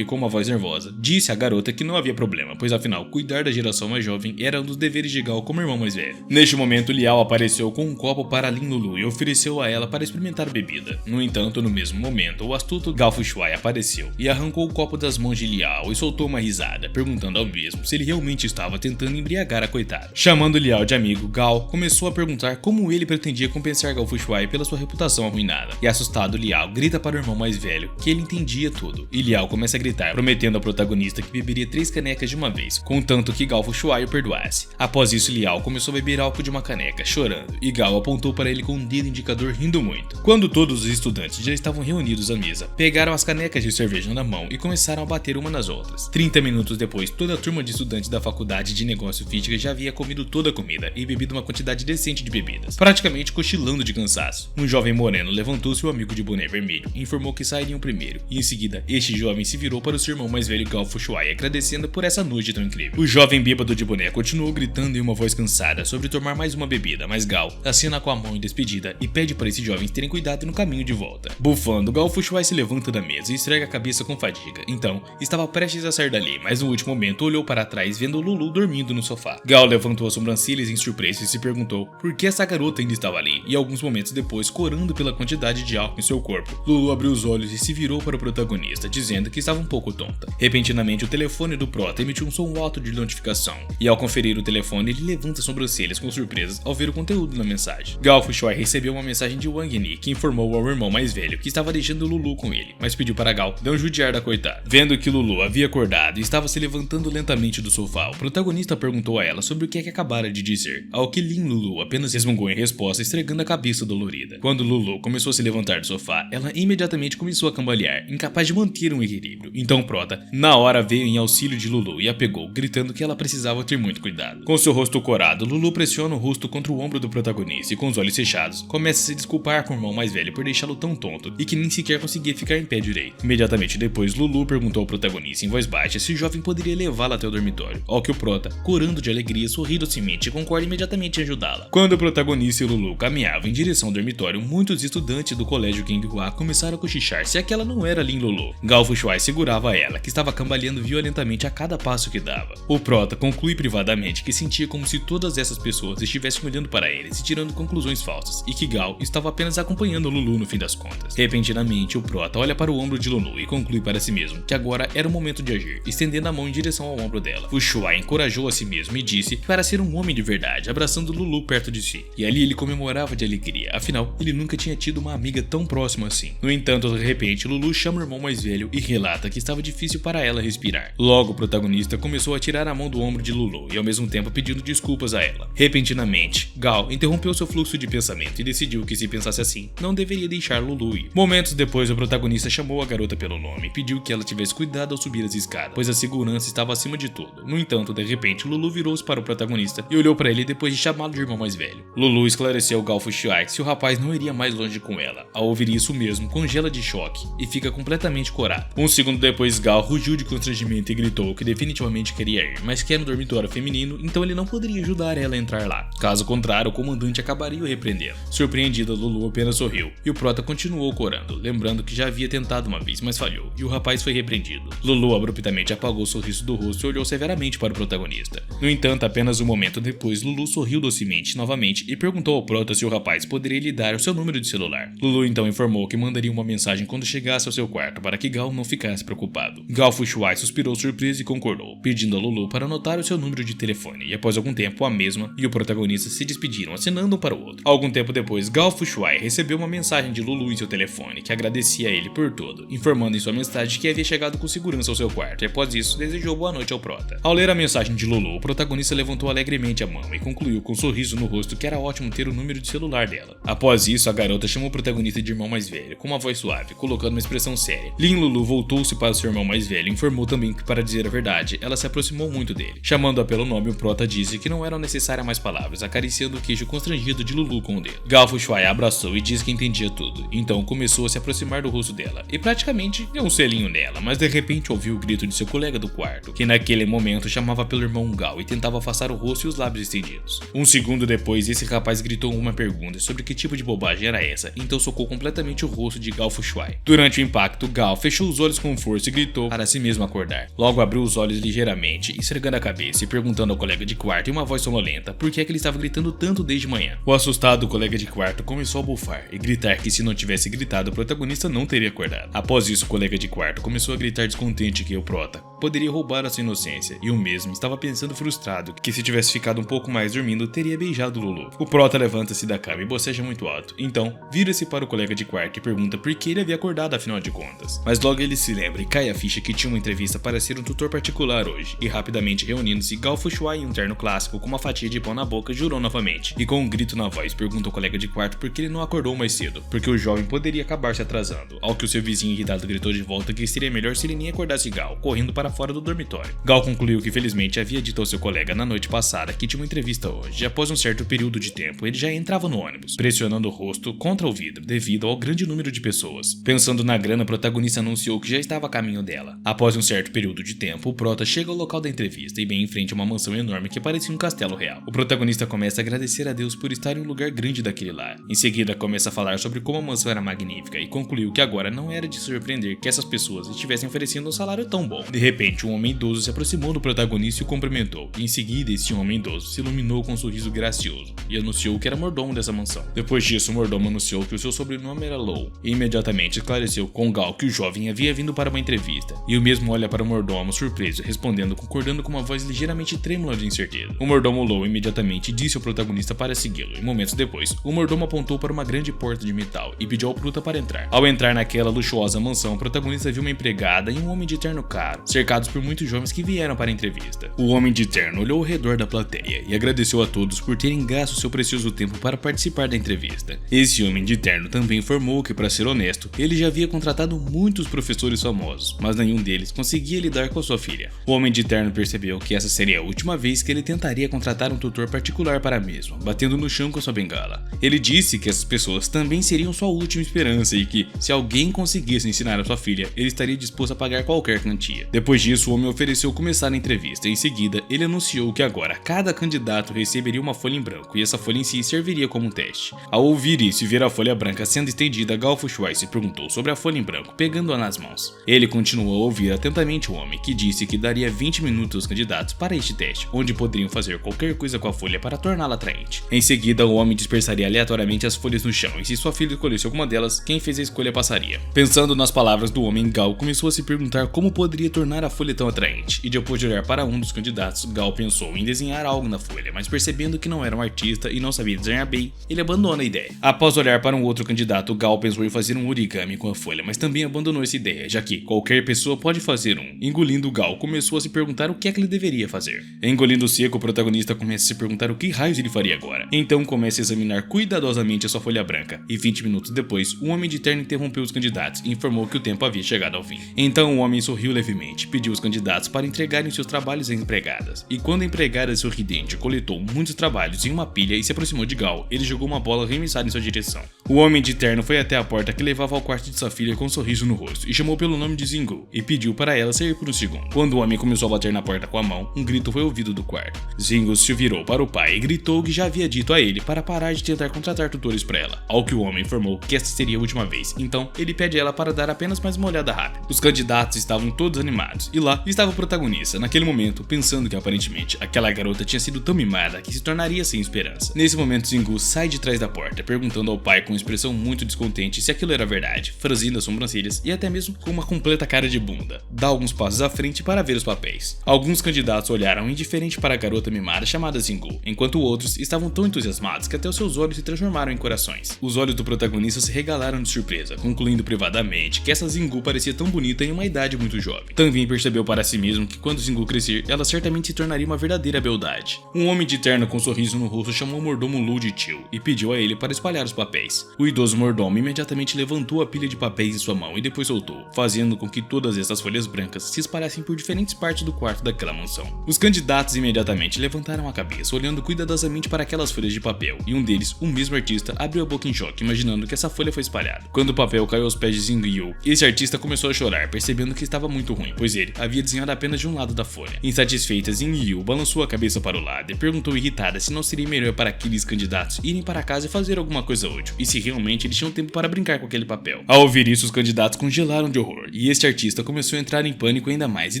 e com uma voz nervosa, disse à garota que não havia problema, pois afinal, cuidar da geração mais jovem era um dos deveres de Gal como irmão mais velho. Neste momento, Liao apareceu com um copo para Lin Lulu e ofereceu a ela para experimentar a bebida. No entanto, no mesmo momento, o astuto Gal Fushuai apareceu e arrancou o copo das mãos de Liao e soltou uma risada, perguntando ao mesmo se ele realmente estava tentando embriagar a coitada. Chamando Liao de amigo, Gal começou a perguntar como ele pretendia compensar Gal Fushuai pela sua reputação arruinada. E assustado, Liao grita para o irmão mais velho que ele entendia tudo. E Liao começa a gritar, prometendo ao protagonista que beberia 3 canecas de uma vez, contanto que Gal Fushuai o perdoasse. Após isso, Liao começou a beber álcool de uma caneca, chorando, e Gal apontou para ele com um dedo indicador rindo muito. Quando todos os estudantes já estavam reunidos à mesa, pegaram as canecas de cerveja na mão e começaram a bater uma nas outras. 30 minutos depois, toda a turma de estudantes da faculdade de negócio física já havia comido toda a comida e bebido uma quantidade decente de bebidas, praticamente cochilando de cansaço. Um jovem moreno levantou seu amigo de boné vermelho e informou que sairiam primeiro, e em seguida, este jovem se virou para o seu irmão mais velho Gal Fushuai, agradecendo por essa noite tão incrível. O jovem bêbado de boné continuou gritando em uma voz cansada sobre tomar mais uma bebida, mas Gal acena com a mão em despedida e pede para esses jovens terem cuidado no caminho de volta. Bufando, Gal Fushuai se levanta da mesa e esfrega a cabeça com fadiga. Então, estava prestes a sair dali, mas no último momento olhou para trás vendo Lulu dormindo no sofá. Gal levantou as sobrancelhas em surpresa e se perguntou por que essa garota ainda estava ali, e alguns momentos depois, corando pela quantidade de álcool em seu corpo, Lulu abriu os olhos e se virou para o protagonista, dizendo que estava um pouco tonta. Repentinamente, o telefone do Prota emitiu um som alto de notificação, e ao conferir o telefone, ele levanta as sobrancelhas com surpresas ao ver o conteúdo da mensagem. Gal Fushuai recebeu uma mensagem de Wang Ni, que informou ao irmão mais velho que estava deixando Lulu com ele, mas pediu para Gal não judiar da coitada. Vendo que Lulu havia acordado e estava se levantando lentamente do sofá, o protagonista perguntou a ela sobre o que é que acabara de dizer, ao que Lin Lulu apenas resmungou em resposta, esfregando a cabeça dolorida. Quando Lulu começou a se levantar do sofá, ela imediatamente começou a cambalear, incapaz de manter um equilíbrio. Então Prota, na hora, veio em auxílio de Lulu e a pegou, gritando que ela precisava ter muito cuidado. Com seu rosto corado, Lulu pressiona o rosto contra o ombro do protagonista e, com os olhos fechados, começa a se desculpar com o irmão mais velho por deixá-lo tão tonto e que nem sequer conseguia ficar em pé direito. Imediatamente depois, Lulu perguntou ao protagonista em voz baixa se o jovem poderia levá-la até o dormitório, ao que o Prota, corando de alegria, sorri docemente e concorda imediatamente em ajudá-la. Quando o protagonista e Lulu caminhavam em direção ao dormitório, muitos estudantes do colégio Genghua começaram a cochichar se aquela não era Lin Lulu. Gal Fushuai segurava ela, que estava cambaleando violentamente a cada passo que dava. O Prota conclui privadamente que sentia como se todas essas pessoas estivessem olhando para eles e tirando conclusões falsas, e que Gal estava apenas acompanhando Lulu no fim das contas. Repentinamente, o Prota olha para o ombro de Lulu e conclui para si mesmo que agora era o momento de agir, estendendo a mão em direção ao ombro dela. Fushuai encorajou a si mesmo e disse que para ser um homem de verdade, abraçando Lulu perto de si, e ali ele comemorava de alegria, afinal, ele nunca tinha tido uma amiga tão próxima assim. No entanto, de repente, Lulu chama o irmão mais velho e relata que estava difícil para ela respirar. Logo, o protagonista começou a tirar a mão do ombro de Lulu e ao mesmo tempo pedindo desculpas a ela. Repentinamente, Gal interrompeu seu fluxo de pensamento e decidiu que se pensasse assim, não deveria deixar Lulu ir. Momentos depois, o protagonista chamou a garota pelo nome e pediu que ela tivesse cuidado ao subir as escadas, pois a segurança estava acima de tudo. No entanto, de repente, Lulu virou-se para o protagonista e olhou para ele depois de chamá-lo de irmão mais velho. Lulu esclareceu ao Gao Fushuai que se o rapaz não iria mais longe com ela. Ao ouvir isso mesmo, congela de choque e fica completamente corado. Um segundo depois, Gao rugiu de constrangimento e gritou que definitivamente queria ir, mas que era no dormitório feminino, então ele não poderia ajudar ela a entrar lá. Caso contrário, o comandante acabaria o repreendendo. Surpreendida, Lulu apenas sorriu, e o prota continuou corando, lembrando que já havia tentado uma vez, mas falhou, e o rapaz foi repreendido. Lulu abruptamente apagou o sorriso do rosto e olhou severamente para o protagonista. No entanto, apenas um momento depois, Lulu sorriu docemente novamente e perguntou ao prota se o rapaz poderia lhe dar o seu número de celular. Lulu então informou que mandaria uma mensagem quando chegasse ao seu quarto para que Gao não ficasse preocupado. Gao Fushuai suspirou surpreso e concordou, pedindo a Lulu para anotar o seu número de telefone, e após algum tempo a mesma e o protagonista se despediram acenando um para o outro. Algum tempo depois, Gao Fushuai recebeu uma mensagem de Lulu em seu telefone que agradecia a ele por tudo, informando em sua mensagem que havia chegado com segurança ao seu quarto e após isso desejou boa noite ao prota. Ao ler a mensagem de Lulu, o protagonista levantou alegremente a mão e concluiu com um sorriso no rosto que era ótimo ter o número de celular dela. Após isso, a garota chamou o protagonista de irmão mais velho, com uma voz suave, colocando uma expressão séria. Lin Lulu voltou-se para o seu irmão mais velho e informou também que, para dizer a verdade, ela se aproximou muito dele. Chamando-a pelo nome, o prota disse que não eram necessárias mais palavras, acariciando o queixo constrangido de Lulu com o dedo. Gao Fushuai abraçou e disse que entendia tudo, então começou a se aproximar do rosto dela, e praticamente deu um selinho nela, mas de repente ouviu o grito de seu colega do quarto, que naquele momento chamava pelo irmão Gao e tentava afastar o rosto e os lábios estendidos. Um segundo depois, esse rapaz gritou uma pergunta sobre que tipo de bobagem era essa, então socou completamente o rosto de Gao Fushuai. Durante o impacto, Gao fechou os olhos com força e gritou para si mesmo acordar. Logo abriu os olhos ligeiramente, esfregando a cabeça e perguntando ao colega de quarto em uma voz sonolenta por que é que ele estava gritando tanto desde manhã. O assustado colega de quarto começou a bufar e gritar que se não tivesse gritado, o protagonista não teria acordado. Após isso, o colega de quarto começou a gritar descontente que o prota poderia roubar a sua inocência, e o mesmo estava pensando frustrado que se tivesse ficado um pouco mais dormindo, teria beijado Lulu. O prota levanta-se da cama e boceja muito alto, então vira-se para o colega de quarto e pergunta por que ele havia acordado afinal de contas. Mas logo ele se lembra e cai a ficha que tinha uma entrevista para ser um tutor particular hoje, e rapidamente reunindo-se, Gao Fushuai em um terno clássico com uma fatia de pão na boca jurou novamente, e com um grito na voz pergunta ao colega de quarto por que ele não acordou mais cedo, porque o jovem poderia acabar se atrasando, ao que o seu vizinho irritado gritou de volta que seria melhor se ele nem acordasse Gao, correndo para fora do dormitório. Gao concluiu que felizmente havia dito ao seu colega na noite passada que tinha uma entrevista hoje, e após um certo período de tempo ele já entrava no ônibus, pressionando o rosto contra o vidro devido ao grande número de pessoas. Pensando na grana, o protagonista anunciou que já estava a caminho dela. Após um certo período de tempo, o prota chega ao local da entrevista e bem em frente a uma mansão enorme que parecia um castelo real. O protagonista começa a agradecer a Deus por estar em um lugar grande daquele lá. Em seguida começa a falar sobre como a mansão era magnífica e concluiu que agora não era de surpreender que essas pessoas estivessem oferecendo um salário tão bom. De repente, um homem idoso se aproximou do protagonista e o cumprimentou. Em seguida, esse homem idoso se iluminou com um sorriso gracioso e anunciou que era mordomo dessa mansão. Depois disso, o mordomo anunciou que o seu sobrenome era Lou e imediatamente esclareceu com Gao que o jovem havia vindo para uma entrevista. E o mesmo olha para o mordomo surpreso, respondendo concordando com uma voz ligeiramente trêmula de incerteza. O mordomo Lou imediatamente disse ao protagonista para segui-lo e momentos depois, o mordomo apontou para uma grande porta de metal e pediu ao prota para entrar. Ao entrar naquela luxuosa mansão, o protagonista viu uma empregada e um homem de terno caro, cercados por muitos jovens que vieram para a entrevista. O homem de terno olhou ao redor da plateia e agradeceu a todos por terem gasto seu precioso tempo para participar da entrevista. Esse homem de terno também informou que, para ser honesto, ele já havia contratado muitos professores famosos, mas nenhum deles conseguia lidar com a sua filha. O homem de terno percebeu que essa seria a última vez que ele tentaria contratar um tutor particular para a mesma, batendo no chão com sua bengala. Ele disse que essas pessoas também seriam sua última esperança e que, se alguém conseguisse ensinar a sua filha, ele estaria disposto a pagar qualquer quantia. Depois disso, o homem ofereceu começar a entrevista e, em seguida, ele anunciou que agora cada candidato receberia uma folha em branco e essa folha em si serviria como um teste. Ao ouvir isso e ver a folha branca sendo estendida, Gao Fushuai se perguntou sobre a folha em branco, pegando-a nas mãos. Ele continuou a ouvir atentamente o homem, que disse que daria 20 minutos aos candidatos para este teste, onde poderiam fazer qualquer coisa com a folha para torná-la atraente. Em seguida, o homem dispersaria aleatoriamente as folhas no chão e, se sua filha escolhesse alguma delas, quem fez a escolha passaria. Pensando nas palavras do homem, Gao começou a se perguntar como poderia tornar a folha tão atraente, e depois de olhar para um dos candidatos, Gao pensou em desenhar algo na folha, mas percebendo que não era um artista e não sabia desenhar bem, ele abandona a ideia. Após olhar para um outro candidato, Gao pensou em fazer um origami com a folha, mas também abandonou essa ideia, já que qualquer pessoa pode fazer um. Engolindo, Gao começou a se perguntar o que é que ele deveria fazer. Engolindo seco, o protagonista começa a se perguntar o que raios ele faria agora. Então começa a examinar cuidadosamente a sua folha branca, e 20 minutos depois, o homem de terno interrompeu os candidatos e informou que o tempo havia chegado ao fim. Então o homem sorriu levemente, pediu aos candidatos para entregarem seus trabalhos às empregadas, e quando a empregada sorridente coletou muitos trabalhos trabalhos em uma pilha e se aproximou de Gal. Ele jogou uma bola arremessada em sua direção. O homem de terno foi até a porta que levava ao quarto de sua filha com um sorriso no rosto e chamou pelo nome de Zingu e pediu para ela sair por um segundo. Quando o homem começou a bater na porta com a mão, um grito foi ouvido do quarto. Zingu se virou para o pai e gritou que já havia dito a ele para parar de tentar contratar tutores para ela, ao que o homem informou que esta seria a última vez. Então, ele pede ela para dar apenas mais uma olhada rápida. Os candidatos estavam todos animados e lá estava o protagonista, naquele momento, pensando que aparentemente aquela garota tinha sido tão mimada que se tornaria sem esperança. Nesse momento, Zingu sai de trás da porta, perguntando ao pai com expressão muito descontente se aquilo era verdade, franzindo as sobrancelhas e até mesmo com uma completa cara de bunda. Dá alguns passos à frente para ver os papéis. Alguns candidatos olharam indiferente para a garota mimada chamada Zingu, enquanto outros estavam tão entusiasmados que até os seus olhos se transformaram em corações. Os olhos do protagonista se regalaram de surpresa, concluindo privadamente que essa Zingu parecia tão bonita em uma idade muito jovem. Também percebeu para si mesmo que quando Zingu crescer, ela certamente se tornaria uma verdadeira beldade. Um homem de terno com um sorriso no rosto chamou o mordomo Lu de tio e pediu a ele para espalhar os papéis. O idoso mordomo imediatamente levantou a pilha de papéis em sua mão e depois soltou, fazendo com que todas essas folhas brancas se espalhassem por diferentes partes do quarto daquela mansão. Os candidatos imediatamente levantaram a cabeça, olhando cuidadosamente para aquelas folhas de papel, e um deles, o mesmo artista, abriu a boca em choque, imaginando que essa folha foi espalhada. Quando o papel caiu aos pés de Zingu, esse artista começou a chorar, percebendo que estava muito ruim, pois ele havia desenhado apenas de um lado da folha. Insatisfeita, Zingu balançou a cabeça para o lado e perguntou irritada se não seria melhor para aqueles candidatos irem para casa e fazer alguma coisa útil, e se realmente eles tinham tempo para brincar com aquele papel. Ao ouvir isso, os candidatos congelaram de horror, e este artista começou a entrar em pânico ainda mais e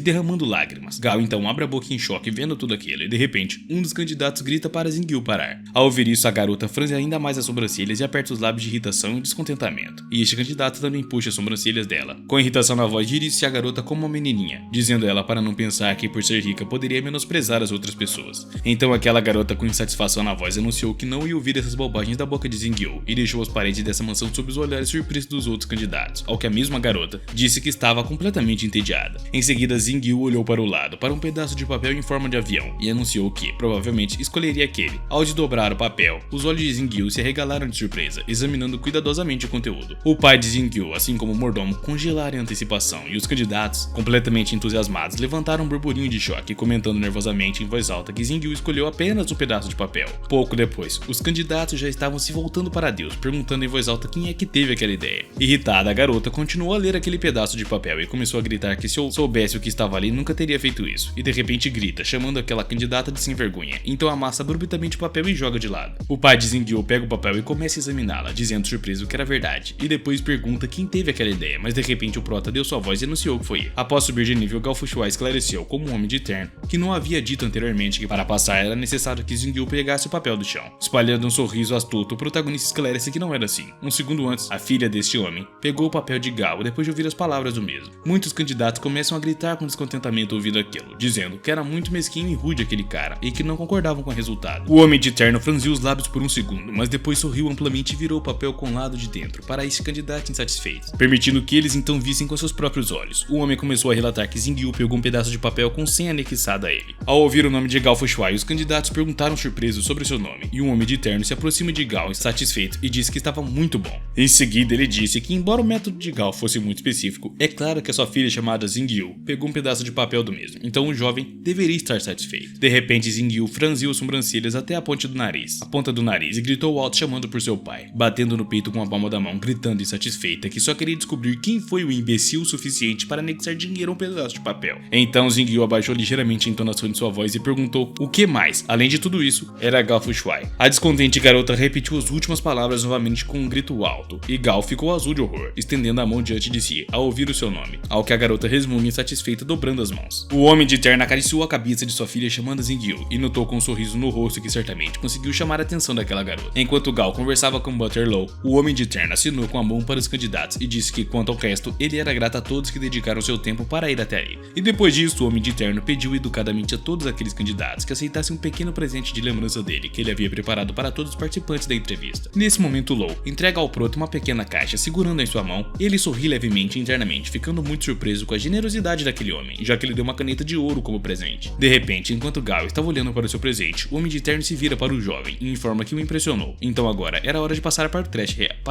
derramando lágrimas. Gal então abre a boca em choque vendo tudo aquilo, e de repente, um dos candidatos grita para Zingu parar. Ao ouvir isso, a garota franze ainda mais as sobrancelhas e aperta os lábios de irritação e descontentamento, e este candidato também puxa as sobrancelhas dela. Com irritação na voz, dirige-se à garota como uma menininha, dizendo ela para não pensar que por ser rica poderia menosprezar as outras pessoas. Então aquela garota com insatisfação na voz anunciou que não ia ouvir essas bobagens da boca de Zingu e deixou as paredes dessa mansão sob os olhares surpresos dos outros candidatos, ao que a mesma garota disse que estava completamente entediada. Em seguida, Zingu olhou para o lado, para um pedaço de papel em forma de avião, e anunciou que, provavelmente, escolheria aquele. Ao desdobrar o papel, os olhos de Zingu se arregalaram de surpresa, examinando cuidadosamente o conteúdo. O pai de Zingu, assim como o mordomo, congelaram em antecipação, e os candidatos, completamente entusiasmados, levantaram um burburinho de choque, comentando nervosamente em voz alta que Zingu escolheu apenas um pedaço de papel. Pouco depois, os candidatos já estavam se voltando para Deus, perguntando em voz alta quem é que teve aquela ideia. Irritada, a garota continuou a ler aquele pedaço de papel e começou a gritar que se eu soubesse o que estava ali, nunca teria feito isso, e de repente grita, chamando aquela candidata de sem vergonha. Então amassa abruptamente o papel e joga de lado. O pai de Zingu pega o papel e começa a examiná-la, dizendo surpreso que era verdade, e depois pergunta quem teve aquela ideia, mas de repente o prota deu sua voz e anunciou que foi ele. Após subir de nível, Gal Fushua esclareceu, como um homem de terno, que não havia dito anteriormente que para passar era necessário que Zingu pegasse o papel do chão. Espalhando um sorriso astuto, o protagonista esclarece que não era assim. Um segundo antes, a filha deste homem pegou o papel de Gal depois de ouvir as palavras do mesmo. Muitos candidatos começam a gritar com descontentamento ouvindo aquilo, dizendo que era muito mesquinho e rude aquele cara e que não concordavam com o resultado. O homem de terno franziu os lábios por um segundo, mas depois sorriu amplamente e virou o papel com o lado de dentro para esse candidato insatisfeito, permitindo que eles então vissem com seus próprios olhos. O homem começou a relatar que Zingu pegou um pedaço de papel com senha anexada a ele. Ao ouvir o nome de Gal Fushua, os candidatos perguntaram surpresos sobre seu nome, e um homem de terno se aproxima de Gal insatisfeito e disse que estava muito bom. Em seguida, ele disse que, embora o método de Gal fosse muito específico, é claro que a sua filha chamada Zingu pegou um pedaço de papel do mesmo, então o jovem deveria estar satisfeito. De repente, Zingu franziu as sobrancelhas até a ponta do nariz e gritou alto chamando por seu pai, batendo no peito com a palma da mão, gritando insatisfeita que só queria descobrir quem foi o imbecil suficiente para anexar dinheiro a um pedaço de papel. Então Zingu abaixou ligeiramente a entonação de sua voz e perguntou o que mais. Além de tudo isso, era Gal Fushua. A descontente garota repetiu as últimas palavras novamente com um grito alto, e Gal ficou azul de horror, estendendo a mão diante de si ao ouvir o seu nome, ao que a garota resmunga insatisfeita dobrando as mãos. O homem de terno acariciou a cabeça de sua filha chamando Zingu e notou com um sorriso no rosto que certamente conseguiu chamar a atenção daquela garota. Enquanto Gal conversava com Butterlow, o homem de terno assinou com a mão para os candidatos e disse que quanto ao resto, ele era grato a todos que dedicaram seu tempo para ir até ali. E depois disso, o homem de terno pediu educadamente a todos aqueles candidatos que aceitassem um pequeno presente de lembrança dele que ele havia preparado para todos os participantes da entrevista. Nesse momento, muito low, entrega ao Prota uma pequena caixa segurando em sua mão. Ele sorri levemente internamente, ficando muito surpreso com a generosidade daquele homem, já que ele deu uma caneta de ouro como presente. De repente, enquanto Gal estava olhando para o seu presente, o Homem de Terno se vira para o jovem e informa que o impressionou. Então agora era hora de passar para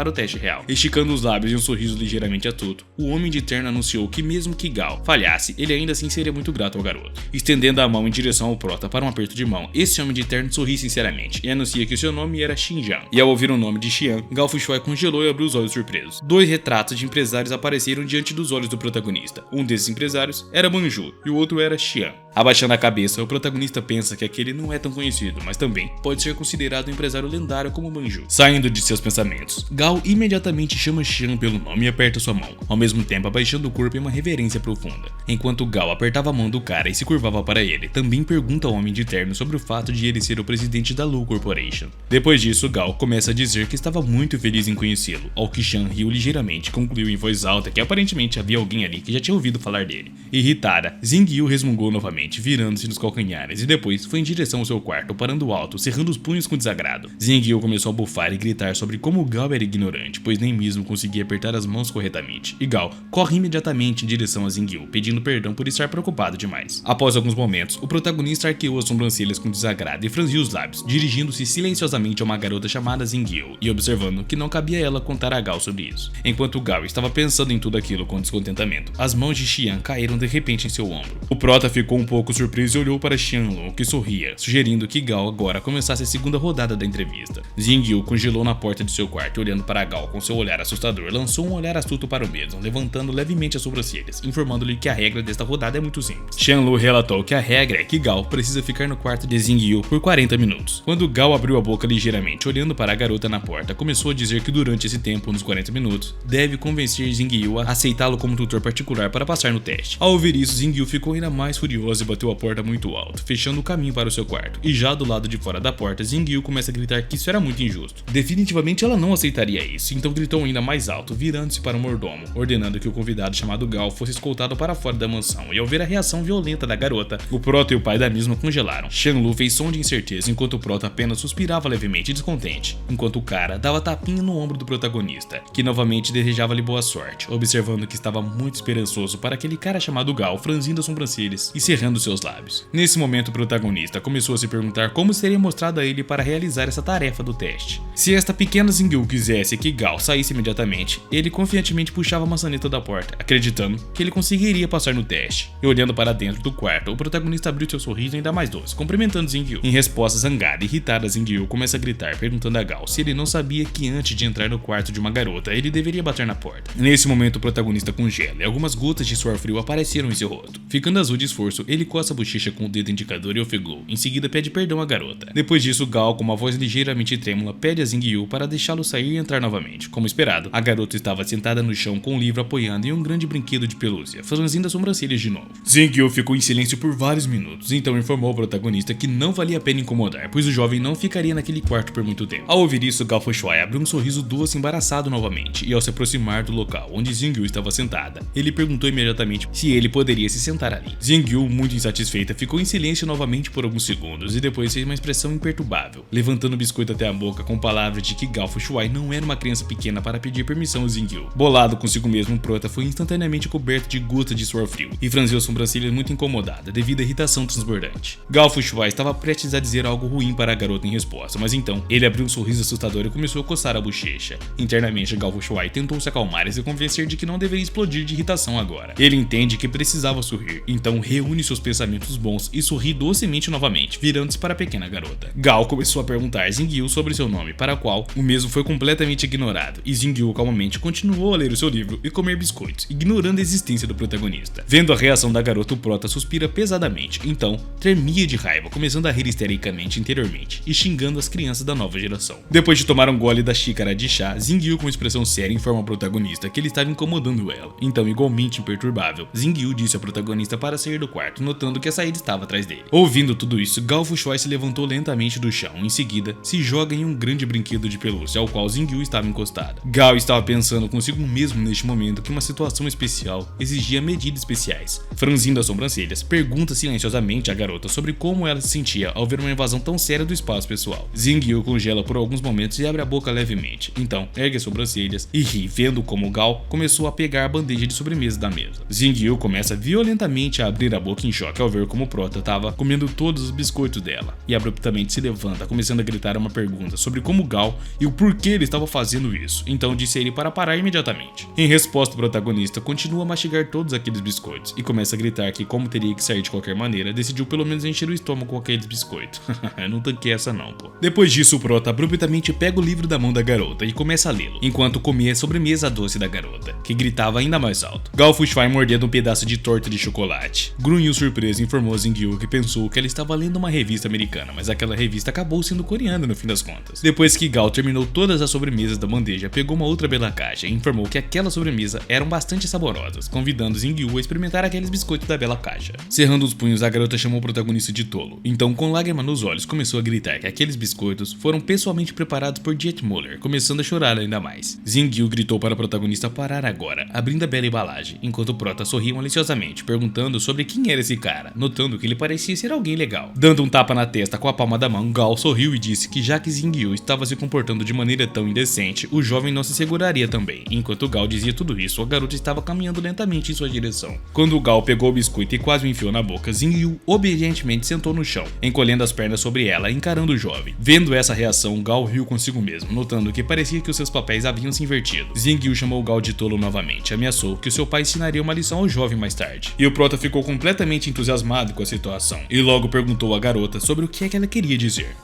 o teste real. Esticando os lábios e um sorriso ligeiramente astuto, o Homem de Terno anunciou que mesmo que Gal falhasse, ele ainda assim seria muito grato ao garoto. Estendendo a mão em direção ao Prota para um aperto de mão, esse Homem de Terno sorri sinceramente e anuncia que seu nome era Xinjiang. E ao ouvir o nome de Xian, Gal Fushuai congelou e abriu os olhos surpresos. Dois retratos de empresários apareceram diante dos olhos do protagonista. Um desses empresários era Manju e o outro era Xian. Abaixando a cabeça, o protagonista pensa que aquele não é tão conhecido, mas também pode ser considerado um empresário lendário como Manju. Saindo de seus pensamentos, Gal imediatamente chama Xian pelo nome e aperta sua mão, ao mesmo tempo abaixando o corpo em uma reverência profunda. Enquanto Gal apertava a mão do cara e se curvava para ele, também pergunta ao Homem de Terno sobre o fato de ele ser o presidente da Lu Corporation. Depois disso, Gal começa a dizer que estava muito feliz em conhecê-lo, ao que Xian riu ligeiramente e concluiu em voz alta que aparentemente havia alguém ali que já tinha ouvido falar dele. Irritada, Xingyu resmungou novamente, virando-se nos calcanhares, e depois foi em direção ao seu quarto, parando alto, cerrando os punhos com desagrado. Xingyu começou a bufar e gritar sobre como Gal era ignorante, pois nem mesmo conseguia apertar as mãos corretamente, e Gal corre imediatamente em direção a Xingyu, pedindo perdão por estar preocupado demais. Após alguns momentos, o protagonista arqueou as sobrancelhas com desagrado e franziu os lábios, dirigindo-se silenciosamente a uma garota chamada Xingyu e observando que não cabia a ela contar a Gal sobre isso. Enquanto Gal estava pensando em tudo aquilo com descontentamento, as mãos de Xian caíram de repente em seu ombro. O Prota ficou um pouco surpreso e olhou para Xianlu, que sorria, sugerindo que Gal agora começasse a segunda rodada da entrevista. Xingyu congelou na porta de seu quarto, olhando para Gal com seu olhar assustador, lançou um olhar astuto para o mesmo, levantando levemente as sobrancelhas, informando-lhe que a regra desta rodada é muito simples. Xianlu relatou que a regra é que Gal precisa ficar no quarto de Xingyu por 40 minutos. Quando Gal abriu a boca ligeiramente, olhando para a garota na porta, começou a dizer que durante esse tempo, nos 40 minutos, deve convencer Xingyu a aceitá-lo como tutor particular para passar no teste. Ao ouvir isso, Xingyu ficou ainda mais furioso e bateu a porta muito alto, fechando o caminho para o seu quarto. E já do lado de fora da porta, Xingyu começa a gritar que isso era muito injusto. Definitivamente ela não aceitaria isso, então gritou ainda mais alto, virando-se para o mordomo, ordenando que o convidado chamado Gal fosse escoltado para fora da mansão. E ao ver a reação violenta da garota, o Prota e o pai da mesma congelaram. Xianlu fez som de incerteza, enquanto o Prota apenas suspirava levemente descontente, enquanto o cara dava tapinha no ombro do protagonista, que novamente desejava-lhe boa sorte, observando que estava muito esperançoso para aquele cara chamado Gal, franzindo as sobrancelhas e cerrando seus lábios. Nesse momento, o protagonista começou a se perguntar como seria mostrado a ele para realizar essa tarefa do teste. Se esta pequena Xingyu quisesse que Gal saísse imediatamente, ele confiantemente puxava a maçaneta da porta, acreditando que ele conseguiria passar no teste. E olhando para dentro do quarto, o protagonista abriu seu sorriso ainda mais doce, cumprimentando Xingyu. Em resposta zangada e irritada, Xingyu começa a gritar, perguntando a Gal se ele não sabia que antes de entrar no quarto de uma garota, ele deveria bater na porta. Nesse momento, o protagonista congela e algumas gotas de suor frio apareceram em seu rosto. Ficando azul de esforço, ele coça a bochecha com o dedo indicador e ofegou. Em seguida, pede perdão à garota. Depois disso, Gal, com uma voz ligeiramente trêmula, pede a Xingyu para deixá-lo sair e entrar novamente. Como esperado, a garota estava sentada no chão com um livro apoiando em um grande brinquedo de pelúcia, franzindo as sobrancelhas de novo. Xingyu ficou em silêncio por vários minutos, então informou ao protagonista que não valia a pena incomodar, pois o jovem não ficaria naquele quarto por muito tempo. Ao ouvir isso, Gal Fushuai abriu um sorriso doce embaraçado novamente, e ao se aproximar do local onde Xingyu estava sentada, ele perguntou imediatamente se ele poderia se sentar ali. Xingyu, muito insatisfeita, ficou em silêncio novamente por alguns segundos e depois fez uma expressão imperturbável, levantando o biscoito até a boca com palavras de que Gal Fushuai não era uma criança pequena para pedir permissão a Xingyu. Bolado consigo mesmo, o Prota foi instantaneamente coberto de gotas de suor frio e franziu as sobrancelhas muito incomodada devido à irritação transbordante. Gal Fushuai estava prestes a dizer algo ruim para a garota em resposta, mas então ele abriu um sorriso assustador e começou a coçar a bochecha. Internamente, Gal Fushuai tentou se acalmar e se convencer de que não deveria explodir de irritação agora. Ele entende que precisava sorrir, então reúne seus pensamentos bons e sorri docemente novamente, virando-se para a pequena garota. Gal começou a perguntar a Xingyu sobre seu nome, para o qual o mesmo foi completamente ignorado, e Xingyu calmamente continuou a ler o seu livro e comer biscoitos, ignorando a existência do protagonista. Vendo a reação da garota, o Prota suspira pesadamente, então tremia de raiva, começando a rir histericamente interiormente e xingando as crianças da nova geração. Depois de tomar um gole da xícara de chá, Xingyu, com expressão séria, informa ao protagonista que ele estava incomodando ela. Então, igualmente imperturbável, Xingyu disse ao protagonista para sair do quarto, notando que a saída estava atrás dele. Ouvindo tudo isso, Gao Fushuai se levantou lentamente do chão, em seguida se joga em um grande brinquedo de pelúcia ao qual Xingyu estava encostado. Gao estava pensando consigo mesmo neste momento que uma situação especial exigia medidas especiais. Franzindo as sobrancelhas, pergunta silenciosamente à garota sobre como ela se sentia ao ver uma invasão tão séria do espaço pessoal. Xingyu congela por alguns momentos e abre a boca levemente, então ergue as sobrancelhas e ri, vendo como Gao começou a pegar a bandeja de sobremesa da mesa. Xingyu começa violentamente a abrir a boca em choque ao ver como o prota estava comendo todos os biscoitos dela, e abruptamente se levanta, começando a gritar uma pergunta sobre como Gao e o porquê ele estava fazendo isso, então disse a ele para parar imediatamente. Em resposta, o protagonista continua a mastigar todos aqueles biscoitos e começa a gritar que, como teria que sair de qualquer maneira, decidiu pelo menos encher o estômago com aqueles biscoitos. Eu não tanquei essa não, pô. Depois disso, o prota abruptamente pega o livro da mão da garota e começa a lê-lo, enquanto comia a sobremesa doce da garota, que gritava ainda mais alto. Gao Fushuai mordendo um pedaço de torta de chocolate. Grunhiu surpreso e informou a Xingyu que pensou que ela estava lendo uma revista americana, mas aquela revista acabou sendo coreana no fim das contas. Depois que Gao terminou todas as sobremesas da bandeja, pegou uma outra bela caixa e informou que aquela sobremesa eram bastante saborosas, convidando Xingyu a experimentar aqueles biscoitos da bela caixa. Cerrando os punhos, a garota chamou o protagonista de tolo. Então, com lágrima nos olhos, começou a gritar que aqueles biscoitos foram pessoalmente preparados por Jet Muller, começando a chorar ainda mais. Xingyu gritou para o protagonista parar agora, abrindo a bela embalagem, enquanto o prota sorria maliciosamente, perguntando sobre quem era esse cara, notando que ele parecia ser alguém legal. Dando um tapa na testa com a palma da mão, Gao sorriu e disse que já que Xingyu estava se comportando de maneira tão indecente, o jovem não se seguraria também. Enquanto Gao dizia tudo isso, a garota estava caminhando lentamente em sua direção. Quando Gao pegou o biscoito e quase o enfiou na boca, Xingyu obedientemente sentou no chão, encolhendo as pernas sobre ela, encarando o jovem. Vendo essa reação, Gao riu consigo mesmo, notando que parecia que os seus papéis haviam se invertido. Xingyu chamou Gao de tolo novamente, ameaçou que o seu pai ensinaria uma lição ao jovem mais tarde. E o prota ficou completamente entusiasmado com a situação, e logo perguntou à garota sobre o que é que ela queria dizer.